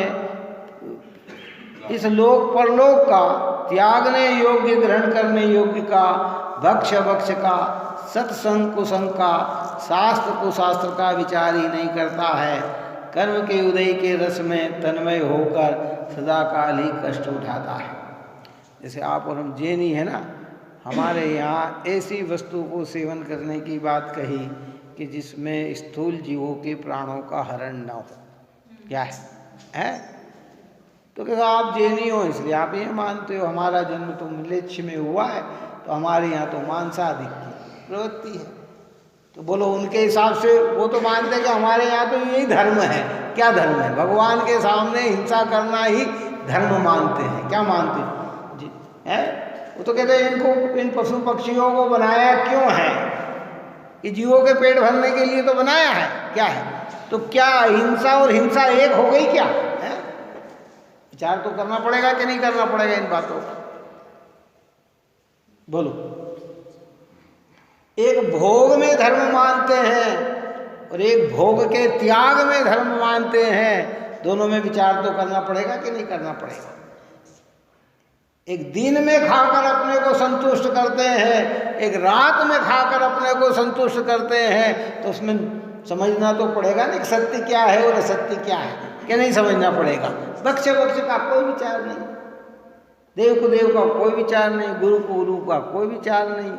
इस लोक परलोक का त्यागने योग्य, ग्रहण करने योग्य का, भक्ष भक्ष का, सत्संग कुसंग का, शास्त्र कुशास्त्र का विचार ही नहीं करता है। कर्म के उदय के रस में तन्मय होकर सदा काल ही कष्ट उठाता है। जैसे आप और हम जैनी है ना, हमारे यहाँ ऐसी वस्तु को सेवन करने की बात कही कि जिसमें स्थूल जीवों के प्राणों का हरण न हो। क्या है? तो क्या आप जैनी हो इसलिए आप ये मानते हो हमारा जन्म तो मिलेच्छ में हुआ है, तो हमारे यहाँ तो मांसादिक की प्रवृत्ति है। तो बोलो उनके हिसाब से वो तो मानते हैं कि हमारे यहाँ तो यही धर्म है। क्या धर्म है? भगवान के सामने हिंसा करना ही धर्म मानते हैं। क्या मानते हैं जी? है वो तो कहते हैं इनको, इन पशु पक्षियों को बनाया क्यों है? कि जीवों के पेट भरने के लिए तो बनाया है। क्या है? तो क्या हिंसा और हिंसा एक हो गई क्या? है विचार तो करना पड़ेगा कि नहीं करना पड़ेगा इन बातों का? बोलो। एक भोग में धर्म मानते हैं और एक भोग के त्याग में धर्म मानते हैं। दोनों में विचार तो करना पड़ेगा कि नहीं करना पड़ेगा? एक दिन में खाकर अपने को संतुष्ट करते हैं, एक रात में खाकर अपने को संतुष्ट करते हैं, तो उसमें समझना तो पड़ेगा ना सत्य क्या है और असत्य क्या है, क्या नहीं समझना पड़ेगा? भक्ष भक्ष का कोई विचार नहीं, देव को देव का कोई विचार नहीं, गुरु को गुरु का कोई विचार नहीं,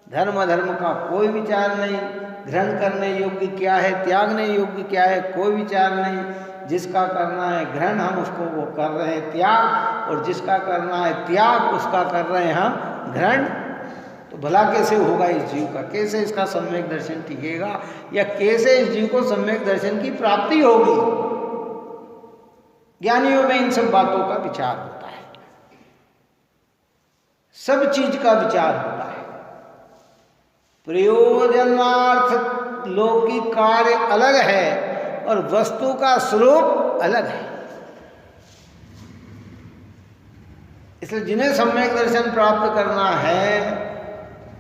धर्म अधर्म का कोई विचार नहीं, ग्रहण करने योग्य क्या है, त्यागने योग्य क्या है, कोई विचार नहीं। जिसका करना है ग्रहण हम उसको वो कर रहे हैं त्याग, और जिसका करना है त्याग उसका कर रहे हैं हम ग्रहण। तो भला कैसे होगा इस जीव का, कैसे इसका सम्यक दर्शन टिकेगा, या कैसे इस जीव को सम्यक दर्शन की प्राप्ति होगी? ज्ञानियों में इन सब बातों का विचार होता है, सब चीज का विचार होता है। प्रयोजनार्थ लौकिक कार्य अलग है और वस्तु का स्वरूप अलग है। इसलिए जिन्हें सम्यक दर्शन प्राप्त करना है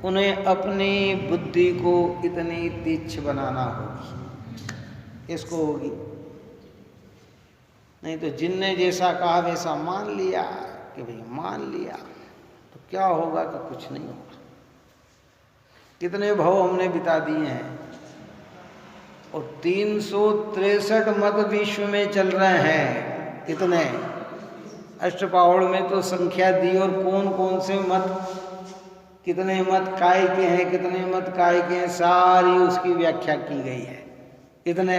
उन्हें अपनी बुद्धि को इतनी तीक्ष्ण बनाना होगी, इसको होगी। नहीं तो जिनने जैसा कहा वैसा मान लिया कि भाई मान लिया, तो क्या होगा कि कुछ नहीं होगा। कितने भाव हमने बिता दिए हैं, और 363 मत विश्व में चल रहे हैं। कितने अष्टपौड़ में तो संख्या दी, और कौन कौन से मत, कितने मत काय के हैं, कितने मत काय के हैं, सारी उसकी व्याख्या की गई है। कितने,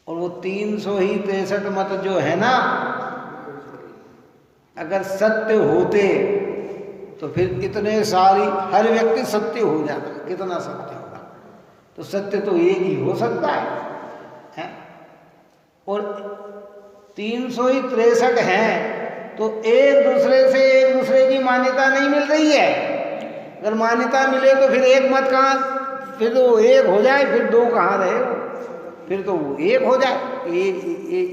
और वो 363 मत जो है ना, अगर सत्य होते तो फिर इतने सारी, हर व्यक्ति सत्य हो जाता। कितना सत्य होगा? तो सत्य तो एक ही हो सकता है? और 363 हैं तो एक दूसरे की मान्यता नहीं मिल रही है। अगर मान्यता मिले तो फिर एक मत कहाँ, फिर तो एक हो जाए, फिर दो कहाँ रहे, फिर तो वो एक हो जाए,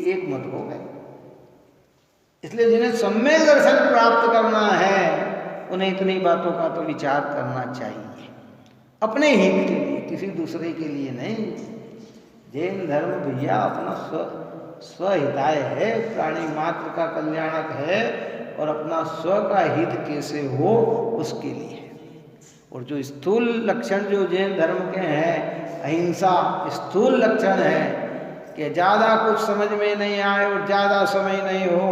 एक मत हो गए। इसलिए जिन्हें सम्यक दर्शन प्राप्त करना है उन्हें इतनी बातों का तो विचार करना चाहिए, अपने हित के लिए, किसी दूसरे के लिए नहीं। जैन धर्म भैया अपना स्वहिताय है, प्राणी मात्र का कल्याणक है, और अपना स्व का हित कैसे हो उसके लिए है। और जो स्थूल लक्षण जो जैन धर्म के हैं, अहिंसा स्थूल लक्षण है कि ज़्यादा कुछ समझ में नहीं आए और ज़्यादा समय नहीं हो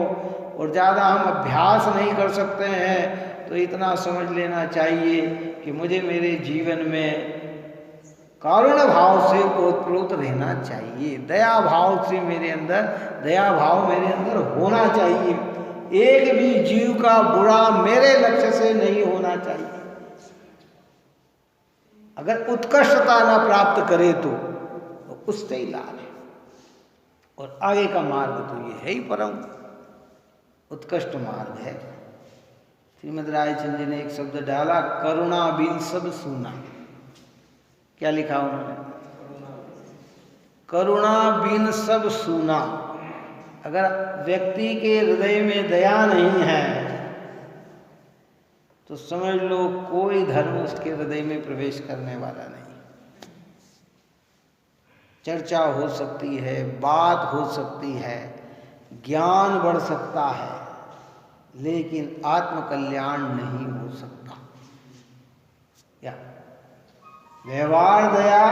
और ज़्यादा हम अभ्यास नहीं कर सकते हैं, तो इतना समझ लेना चाहिए कि मुझे मेरे जीवन में करुण भाव से ओतप्रोत रहना चाहिए, दया भाव से मेरे अंदर, दया भाव मेरे अंदर होना चाहिए। एक भी जीव का बुरा मेरे लक्ष्य से नहीं होना चाहिए। अगर उत्कृष्टता ना प्राप्त करे तो उससे ही लाभ है। और आगे का मार्ग तो ये है ही परम उत्कृष्ट मार्ग है। श्रीमद् रायचंद जी ने एक शब्द डाला, करुणा बिन सब सूना। क्या लिखा उन्होंने? करुणा बिन सब सूना। अगर व्यक्ति के हृदय में दया नहीं है तो समझ लो कोई धर्म उसके हृदय में प्रवेश करने वाला नहीं। चर्चा हो सकती है, बात हो सकती है, ज्ञान बढ़ सकता है, लेकिन आत्म कल्याण नहीं हो सकता। या व्यवहार दया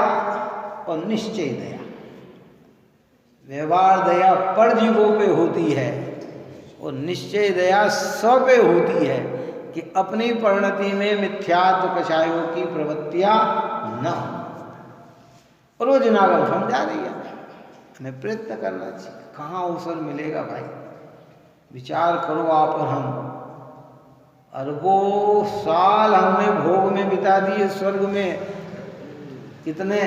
और निश्चय दया। व्यवहार दया पर जीवों पे होती है और निश्चय दया स्व पे होती है कि अपनी परिणति में मिथ्यात्व कषायों की प्रवृत्तियां न हो। और वो जिनागम समझा रही है, हमें प्रयत्न करना चाहिए। कहाँ अवसर मिलेगा भाई? विचार करो आप और हम, अरबों साल हमने भोग में बिता दिए स्वर्ग में। कितने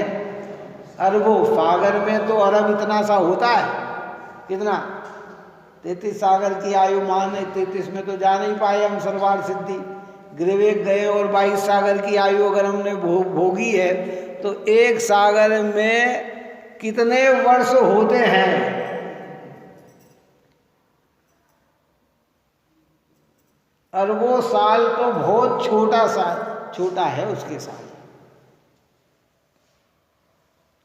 अरबों, सागर में तो अरब इतना सा होता है, कितना 33 सागर की आयु मान है, 33 में तो जा नहीं पाए हम सर्वार सिद्धि। ग्रीवेक गए और 22 सागर की आयु अगर हमने भोगी है तो एक सागर में कितने वर्ष होते हैं? अरबों साल तो बहुत छोटा है उसके साथ।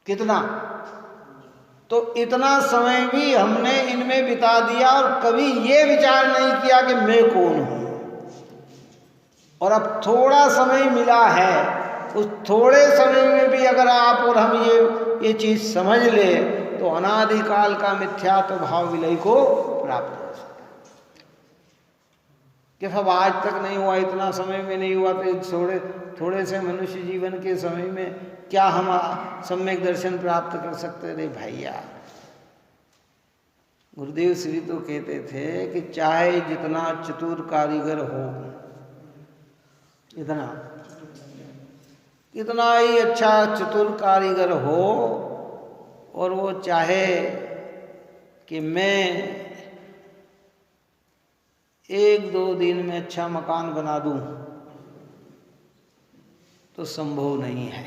कितना? तो इतना समय भी हमने इनमें बिता दिया और कभी ये विचार नहीं किया कि मैं कौन हूं। और अब थोड़ा समय मिला है, उस थोड़े समय में भी अगर आप और हम ये चीज समझ ले तो अनादिकाल का मिथ्यात्व भाव विलय को प्राप्त हो सकता है। कि अब आज तक नहीं हुआ, इतना समय में नहीं हुआ, तो थोड़े से मनुष्य जीवन के समय में क्या हम सम्यक दर्शन प्राप्त कर सकते? रे भैया, गुरुदेव श्री तो कहते थे कि चाहे जितना चतुर कारीगर हो, इतना ही अच्छा चतुर कारीगर हो, और वो चाहे कि मैं 1-2 दिन में अच्छा मकान बना दूं, तो संभव नहीं है।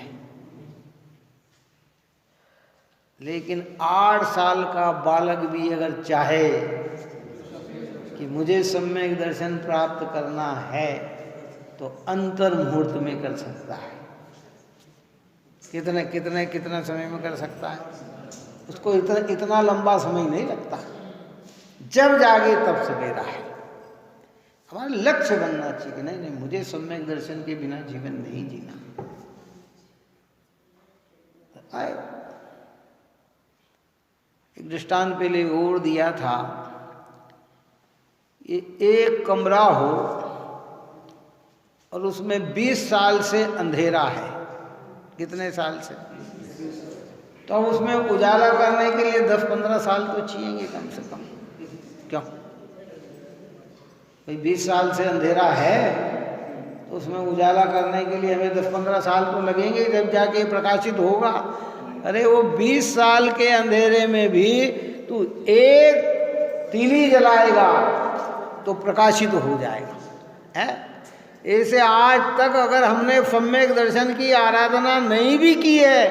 लेकिन 8 साल का बालक भी अगर चाहे कि मुझे सम्यक दर्शन प्राप्त करना है, तो अंतर मुहूर्त में कर सकता है। कितना समय में कर सकता है? उसको इतना लंबा समय नहीं लगता। जब जागे तब सवेरा है। हमारा लक्ष्य बनना चाहिए कि नहीं, मुझे सम्यक दर्शन के बिना जीवन नहीं जीना। आए एक दृष्टांत पहले और दिया था, ये एक कमरा हो और उसमें 20 साल से अंधेरा है। कितने साल से? तो अब उसमें उजाला करने के लिए 10-15 साल तो चाहिए कम से कम। क्यों भाई, 20 साल से अंधेरा है तो उसमें उजाला करने के लिए हमें 10-15 साल तो लगेंगे, जब जाके प्रकाशित होगा। अरे वो 20 साल के अंधेरे में भी तू एक तीली जलाएगा तो प्रकाशित हो जाएगा, है? ऐसे आज तक अगर हमने सम्यक दर्शन की आराधना नहीं भी की है,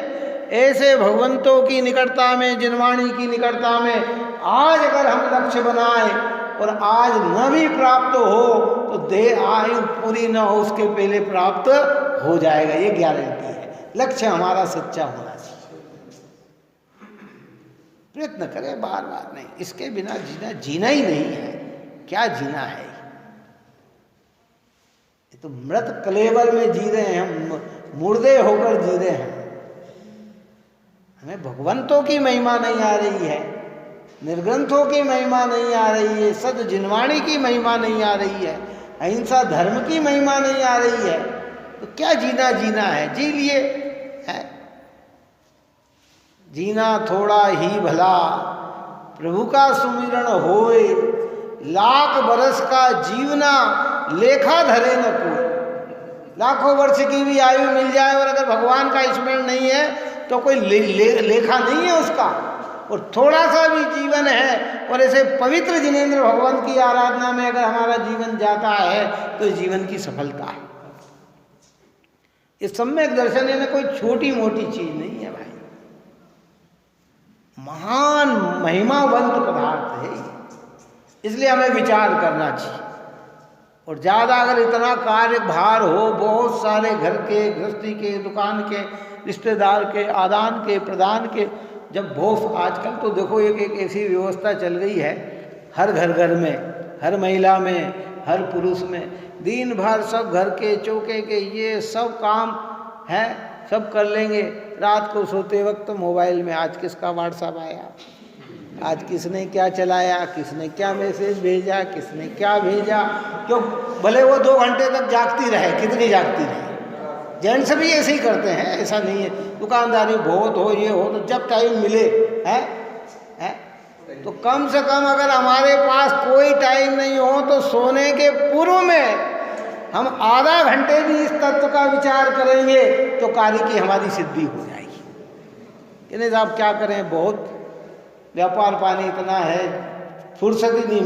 ऐसे भगवंतों की निकटता में, जिनवाणी की निकटता में आज अगर हम लक्ष्य बनाए और आज न भी प्राप्त हो तो देह आयु पूरी न हो उसके पहले प्राप्त हो जाएगा, ये गारंटी है। लक्ष्य हमारा सच्चा होना चाहिए। प्रयत्न करें, बार बार नहीं, इसके बिना जीना ही नहीं है। क्या जीना है? ये तो मृत कलेवर में जी रहे हैं, हम मुर्दे होकर जी रहे हैं। हमें भगवंतों की महिमा नहीं आ रही है, निर्ग्रंथों की महिमा नहीं आ रही है, सद जिनवाणी की महिमा नहीं आ रही है, अहिंसा धर्म की महिमा नहीं आ रही है, तो क्या जीना है? जी लिए है। जीना थोड़ा ही भला, प्रभु का सुमिरन होए, लाख बरस का जीवना लेखा धरे न कोई। लाखों वर्ष की भी आयु मिल जाए और अगर भगवान का स्मरण नहीं है तो कोई लेखा नहीं है उसका। और थोड़ा सा भी जीवन है और ऐसे पवित्र जिनेंद्र भगवान की आराधना में अगर हमारा जीवन जाता है तो जीवन की सफलता है। इस सम्यक दर्शन है ना, कोई छोटी मोटी चीज नहीं है भाई, महान महिमावंत पदार्थ है। इसलिए हमें विचार करना चाहिए। और ज़्यादा अगर इतना कार्य भार हो, बहुत सारे घर के, गृहस्थी के, दुकान के, रिश्तेदार के, आदान के, प्रदान के, जब बहुत आजकल तो देखो एक ऐसी व्यवस्था चल गई है, हर घर में, हर महिला में, हर पुरुष में, दिन भर सब घर के चौके के ये सब काम है, सब कर लेंगे। रात को सोते वक्त मोबाइल में आज किसका व्हाट्सएप आया, आज किसने क्या चलाया, किसने क्या मैसेज भेजा, किसने क्या भेजा। क्यों? भले वो 2 घंटे तक जागती रहे, कितनी जागती रहे। जेंट्स भी ऐसे ही करते हैं, ऐसा नहीं है। दुकानदारी बहुत हो, ये हो, तो जब टाइम मिले है तो कम से कम अगर हमारे पास कोई टाइम नहीं हो तो सोने के पूर्व में हम आधा घंटे भी इस तत्व का विचार करेंगे तो कार्य की हमारी सिद्धि हो जाएगी। कि नहीं साहब, क्या करें, बहुत व्यापार पानी इतना है, फुर्सत ही नहीं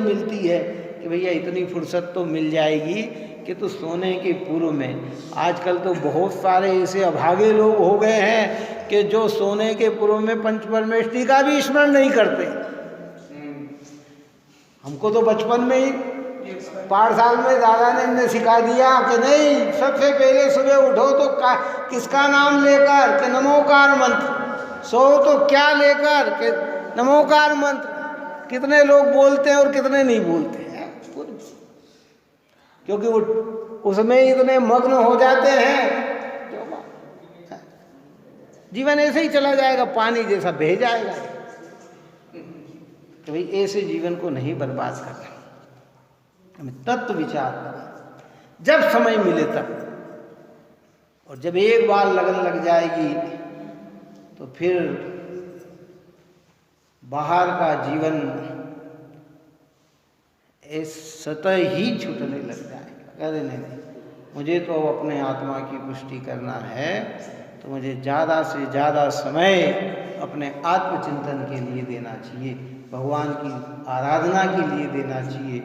मिलती है कि भैया इतनी फुर्सत तो मिल जाएगी कि तो सोने के पूर्व में। आजकल तो बहुत सारे ऐसे अभागे लोग हो गए हैं कि जो सोने के पूर्व में पंचपरमेष्ठी का भी स्मरण नहीं करते। हमको तो बचपन में ही पाठशाल में दादा ने हमने सिखा दिया कि नहीं, सबसे पहले सुबह उठो तो किसका नाम लेकर कि नमोकार मंत्र, सो तो क्या लेकर कि नमोकार मंत्र। कितने लोग बोलते हैं और कितने नहीं बोलते हैं, क्योंकि वो उसमें इतने मग्न हो जाते हैं। जीवन ऐसे ही चला जाएगा, पानी जैसा बह जाएगा। तो भाई ऐसे जीवन को नहीं बर्बाद करना। हमें तत्व विचार करना जब समय मिले तब। और जब एक बार लगन लग जाएगी तो फिर बाहर का जीवन इस सतह ही छूटने लग जाएगा। अरे नहीं, मुझे तो अपने आत्मा की पुष्टि करना है, तो मुझे ज़्यादा से ज़्यादा समय अपने आत्मचिंतन के लिए देना चाहिए, भगवान की आराधना के लिए देना चाहिए।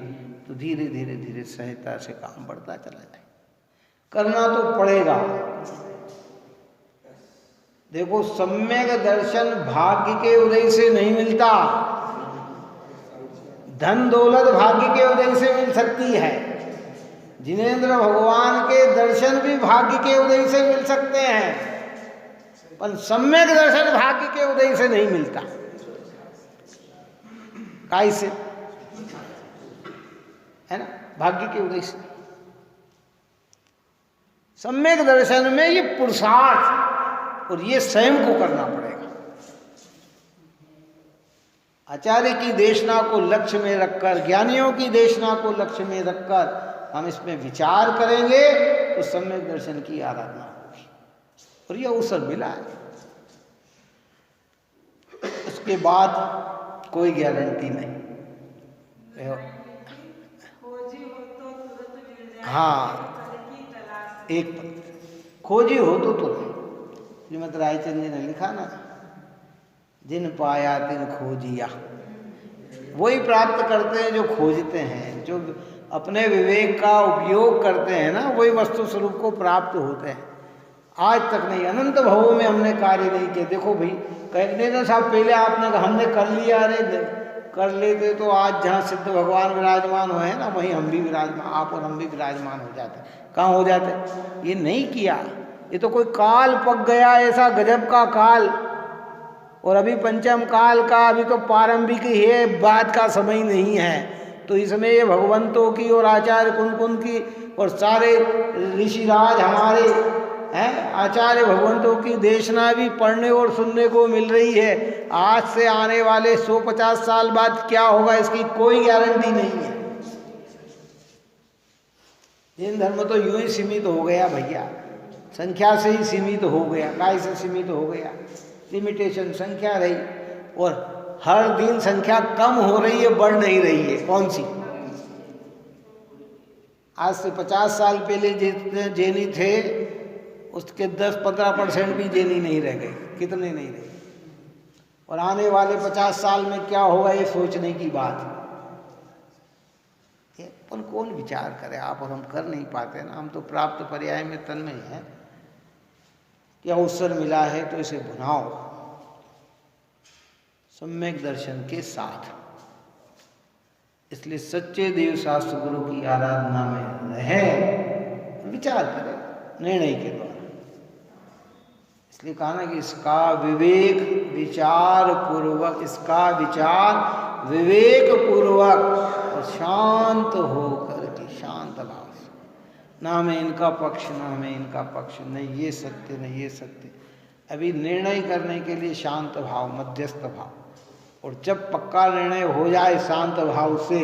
तो धीरे धीरे धीरे सहजता से काम बढ़ता चला जाए। करना तो पड़ेगा। देखो, सम्यक दर्शन भाग्य के उदय से नहीं मिलता, धन दौलत भाग्य के उदय से मिल सकती है। जिनेंद्र भगवान के दर्शन भी भाग्य के उदय से मिल सकते हैं, पर सम्यक दर्शन भाग्य के उदय से नहीं मिलता। काहे से? है ना, भाग्य के उदय से। सम्यक दर्शन में ये पुरुषार्थ और ये स्वयं को करना पड़ेगा। आचार्य की देशना को लक्ष्य में रखकर, ज्ञानियों की देशना को लक्ष्य में रखकर हम इसमें विचार करेंगे तो सम्यक दर्शन की आराधना होगी। और यह अवसर मिला है। उसके बाद कोई गारंटी नहीं। हाँ, एक खोजी हो तो श्रीमद रायचंद जी ने लिखा ना, जिन पाया तिन खोजिया। वही प्राप्त करते हैं जो खोजते हैं, जो अपने विवेक का उपयोग करते हैं ना, वही वस्तु स्वरूप को प्राप्त होते हैं। आज तक नहीं, अनंत भवों में हमने कार्य नहीं किया। देखो भाई, कहते ना साहब, पहले आपने हमने कर लिया, अरे कर लेते तो आज जहाँ सिद्ध भगवान विराजमान हुए हैं ना, वहीं हम भी विराजमान, आप और हम भी विराजमान हो जाते। कहाँ हो जाते? ये नहीं किया। ये तो कोई काल पक गया, ऐसा गजब का काल। और अभी पंचम काल का, अभी तो प्रारंभिक है, बाद का समय नहीं है। तो इसमें ये भगवंतों की और आचार्य कुन की और सारे ऋषिराज हमारे हैं, आचार्य भगवंतों की देशना भी पढ़ने और सुनने को मिल रही है। आज से आने वाले 150 साल बाद क्या होगा, इसकी कोई गारंटी नहीं है। जैन धर्म तो यूं ही सीमित हो गया भैया, संख्या से ही सीमित हो गया। काय से सीमित हो गया? लिमिटेशन, संख्या रही, और हर दिन संख्या कम हो रही है, बढ़ नहीं रही है। कौन सी? आज से 50 साल पहले जितने जैनी थे, उसके 10-15% भी जैनी नहीं रह गए। कितने नहीं रहे? और आने वाले 50 साल में क्या होगा, ये सोचने की बात है। पर कौन विचार करे? आप और हम कर नहीं पाते ना। हम तो प्राप्त पर्याय में तन्मय हैं। क्या अवसर मिला है तो इसे भुनाओ सम्यक दर्शन के साथ। इसलिए सच्चे देव शास्त्र गुरु की आराधना में रहे, विचार करें निर्णय के द्वारा। इसलिए कहा ना कि इसका विवेक विचार पूर्वक, इसका विचार विवेक पूर्वक और शांत होकर के, शांत भाव से, ना में इनका पक्ष ना में इनका पक्ष, नहीं ये सत्य नहीं ये सत्य। अभी निर्णय करने के लिए शांत भाव, मध्यस्थ भाव। और जब पक्का निर्णय हो जाए शांत भाव से,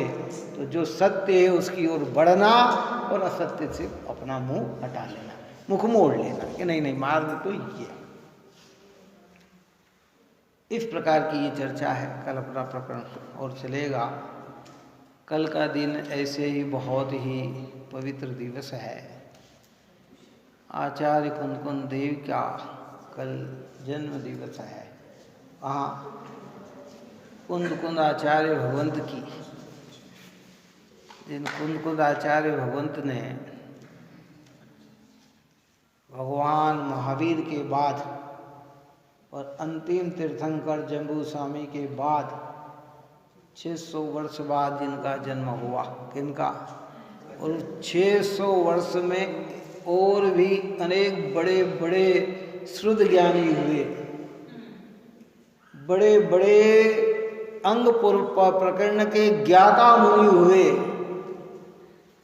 तो जो सत्य है उसकी ओर बढ़ना और असत्य से अपना मुंह हटा लेना, मुख मोड़ लेना कि नहीं नहीं, मार्ग तो ये। इस प्रकार की ये चर्चा है। कल अपना प्रकरण और चलेगा। कल का दिन ऐसे ही बहुत ही पवित्र दिवस है। आचार्य कुंद देव का कल जन्म दिवस है। वहाँ कुंद आचार्य भगवंत की, जिन कुंद आचार्य भगवंत ने भगवान महावीर के बाद और अंतिम तीर्थंकर जम्बू स्वामी के बाद 600 वर्ष बाद जिनका जन्म हुआ, किनका? और 600 वर्ष में और भी अनेक बड़े बड़े श्रुत ज्ञानी हुए, बड़े बड़े अंग प्रकरण के ज्ञाता मुनि हुए,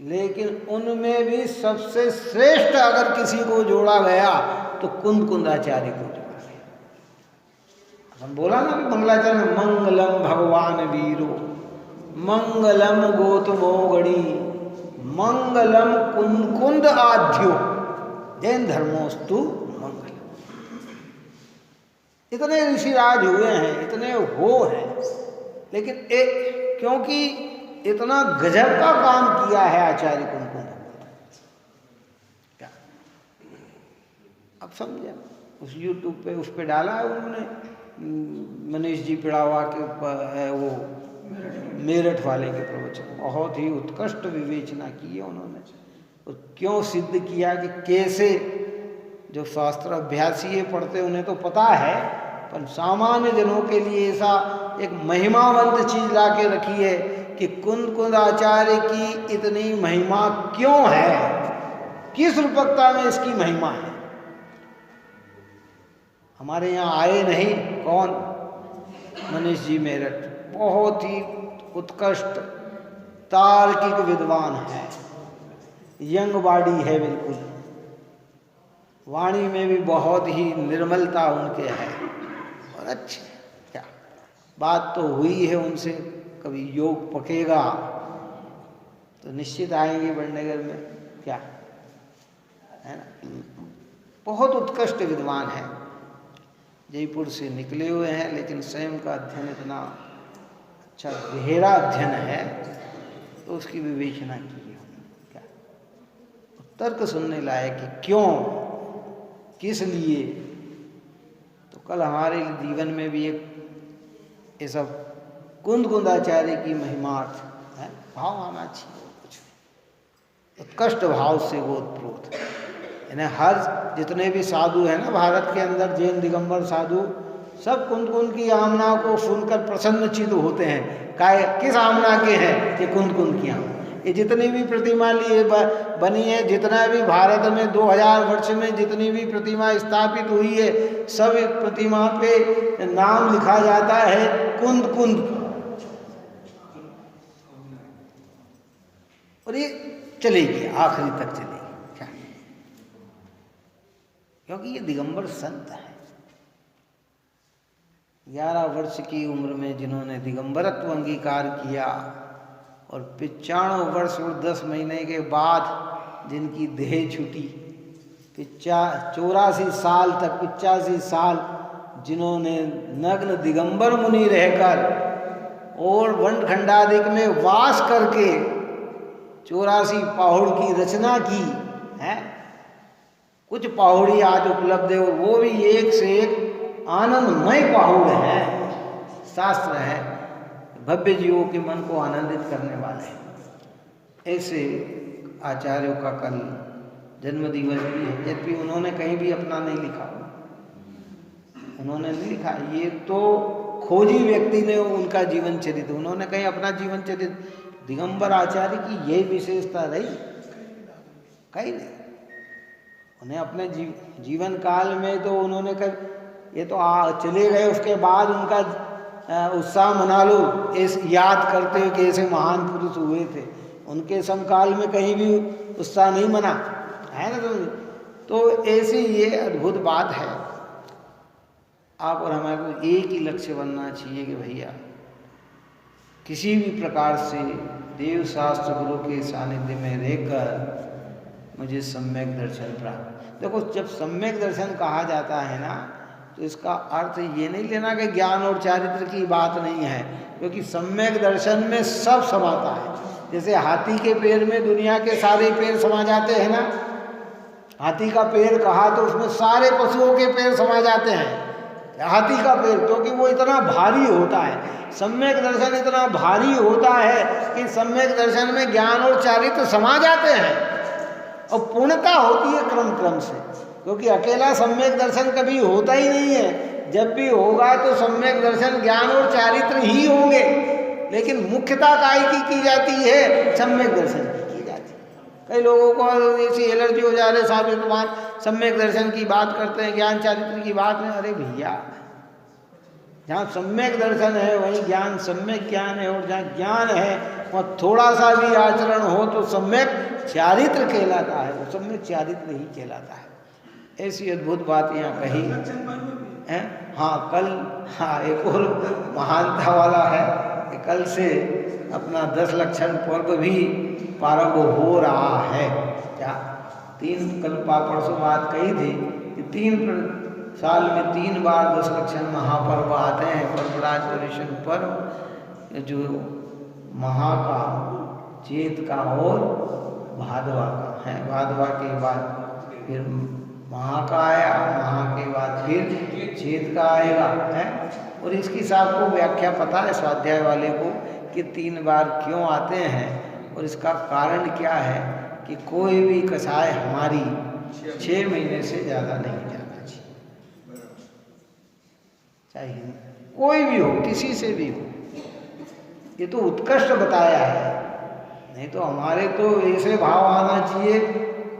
लेकिन उनमें भी सबसे श्रेष्ठ अगर किसी को जोड़ा गया तो कुंदाचार्य को जोड़ा गया। हम बोला ना मंगलाचरण में, मंगलम भगवान वीरो मंगलम गोतमो गणी मंगलम कुंद आध्यो जैन धर्मोस्तु मंगल। इतने ऋषिराज हुए हैं, इतने हो हैं, लेकिन क्योंकि इतना गजब का काम किया है आचार्य कुंद। क्या अब समझे? उस YouTube पे उस पे डाला है उन्होंने, मनीष जी पिड़ावा के है वो मेरठ वाले के प्रवचन, बहुत ही उत्कृष्ट विवेचना की है उन्होंने। और क्यों सिद्ध किया कि कैसे जो शास्त्र अभ्यासी है पढ़ते उन्हें तो पता है, पर सामान्य जनों के लिए ऐसा एक महिमावंत चीज ला के रखी है कि कुंद आचार्य की इतनी महिमा क्यों है, किस रूपकता में इसकी महिमा है। हमारे यहाँ आए नहीं, कौन? मनीष जी मेरठ, बहुत ही उत्कृष्ट तार्किक विद्वान है, यंग बॉडी है बिल्कुल, वाणी में भी बहुत ही निर्मलता उनके है और अच्छे। क्या बात तो हुई है उनसे, कभी योग पकेगा तो निश्चित आएंगे बड़नगर में, क्या है ना। बहुत उत्कृष्ट विद्वान है, जयपुर से निकले हुए हैं, लेकिन स्वयं का अध्ययन इतना अच्छा गहरा अध्ययन है तो उसकी विवेचना की है। क्या तर्क सुनने लायक कि क्यों, किस लिए। तो कल हमारे जीवन में भी एक ये सब कुंद आचार्य की महिमार्थ है, भाव आना चाहिए, कुछ नहीं, उत्कृष्ट भाव से वो उत्प्रोत है। यानी हर जितने भी साधु हैं ना भारत के अंदर, जैन दिगंबर साधु, सब कुंद की आमना को सुनकर प्रसन्नचित्त होते हैं। किस आमना के हैं? ये कुंद की आमना। ये जितनी भी प्रतिमा लिए बनी है, जितना भी भारत में 2000 वर्ष में जितनी भी प्रतिमा स्थापित हुई है, सब प्रतिमा पे नाम लिखा जाता है कुंद, और ये चलेगी आखिरी तक चलेगी। क्या? क्योंकि ये दिगंबर संत है। 11 वर्ष की उम्र में जिन्होंने दिगंबरत्व अंगीकार किया और 95 वर्ष और 10 महीने के बाद जिनकी देह छूटी, 84 साल तक, 85 साल जिन्होंने नग्न दिगंबर मुनि रहकर और वनखंडादिक में वास करके 84 पहाड़ की रचना की है। कुछ पहाड़ी आज उपलब्ध है और वो भी एक से एक आनंदमय पहाड़ है, शास्त्र है, भव्य जीवों के मन को आनंदित करने वाले। ऐसे आचार्यों का कल जन्म दिवस भी है, यद्यपि उन्होंने कहीं भी अपना नहीं लिखा, उन्होंने नहीं लिखा, ये तो खोजी व्यक्ति ने उनका जीवन चरित्र, उन्होंने कहीं अपना जीवन चरित्र, दिगंबर आचार्य की यही विशेषता रही, कहीं नहीं। उन्हें अपने जीवन काल में तो उन्होंने कभी, ये तो चले गए, उसके बाद उनका उत्साह मना लो इस याद करते हुए कि ऐसे महान पुरुष हुए थे, उनके समकाल में कहीं भी उत्साह नहीं मना है ना। तो ऐसी ये अद्भुत बात है। आप और हमारे को एक ही लक्ष्य बनना चाहिए कि भैया किसी भी प्रकार से देव शास्त्र गुरु के सानिध्य में रहकर मुझे सम्यक दर्शन प्राप्त। देखो, जब सम्यक दर्शन कहा जाता है ना, तो इसका अर्थ ये नहीं लेना कि ज्ञान और चारित्र की बात नहीं है, क्योंकि सम्यक दर्शन में सब समाता है। जैसे हाथी के पैर में दुनिया के सारे पैर समा जाते हैं ना, हाथी का पैर कहा तो उसमें सारे पशुओं के पैर समा जाते हैं। हाथी का पैर, क्योंकि वो इतना भारी होता है, सम्यक दर्शन इतना भारी होता है कि सम्यक दर्शन में ज्ञान और चारित्र समा जाते हैं और पूर्णता होती है क्रम से, क्योंकि अकेला सम्यक दर्शन कभी होता ही नहीं है। जब भी होगा तो सम्यक दर्शन ज्ञान और चारित्र ही होंगे, लेकिन मुख्यता काय की जाती है? सम्यक दर्शन की जाती है। कई लोगों को ऐसी एलर्जी हो जा रही है, साहब तो बात सम्यक दर्शन की बात करते हैं, ज्ञान चारित्र की बात नहीं। अरे भैया, जहाँ सम्यक दर्शन है वहीं ज्ञान, सम्यक ज्ञान है, और जहाँ ज्ञान है वहाँ थोड़ा सा भी आचरण हो तो सम्यक चारित्र कहलाता है, वो सम्यक चारित्र ही कहलाता है। ऐसी अद्भुत बात यहाँ कही है। हाँ, कल एक और महानता वाला है कि कल से अपना 10 लक्षण पर्व भी प्रारंभ हो रहा है। क्या 3 कल परसों बात कही थी कि 3 साल में 3 बार दशलक्षण महापर्व आते हैं। पर्वराज पर्युषण पर्व जो महा का, चेत का और भादवा का है। भादवा के बाद फिर महा का आया, महा के बाद फिर चेत का आएगा है। और इसकी सबको व्याख्या पता है स्वाध्याय वाले को कि 3 बार क्यों आते हैं और इसका कारण क्या है कि कोई भी कसाय हमारी 6 महीने से ज़्यादा नहीं जाना चाहिए, चाहिए कोई भी हो, किसी से भी हो। ये तो उत्कृष्ट बताया है, नहीं तो हमारे तो ऐसे भाव आना चाहिए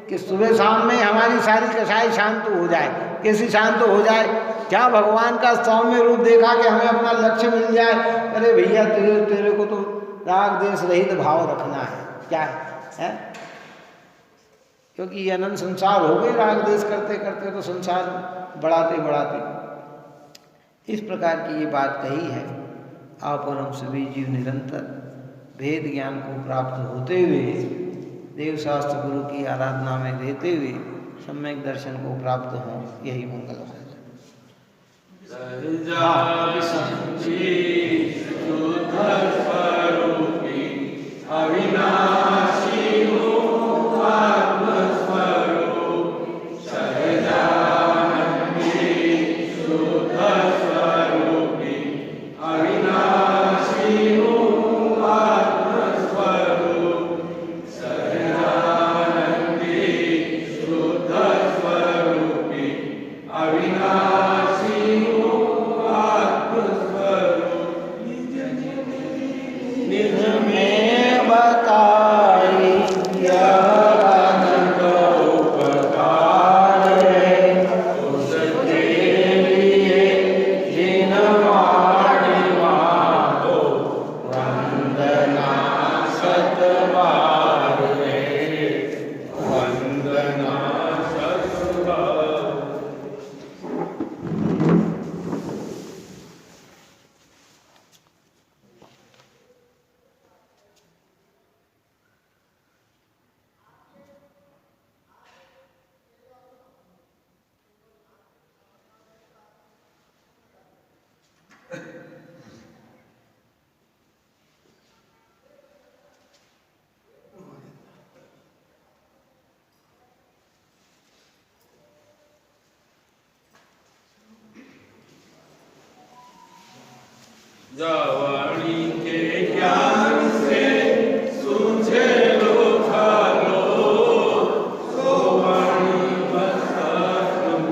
कि सुबह शाम में हमारी सारी कसाई शांत हो जाए। कैसी शांत हो जाए? क्या भगवान का सौम्य रूप देखा कि हमें अपना लक्ष्य मिल जाए। अरे भैया तेरे को तो राग देश रहित भाव रखना है, क्या है? क्योंकि ये अनंत संसार हो गए, राग देश करते करते तो संसार बढ़ाते बढ़ाते। इस प्रकार की ये बात कही है। आप और हम सभी जीव निरंतर भेद ज्ञान को प्राप्त होते हुए, देव शास्त्र गुरु की आराधना में रहते हुए सम्यक दर्शन को प्राप्त हों, यही मंगल है। जवानी के ज्ञान से सूझे लोकालो, सो वाणी बसातुम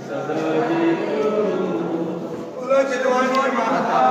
सदा ही बोलो चितवानी माता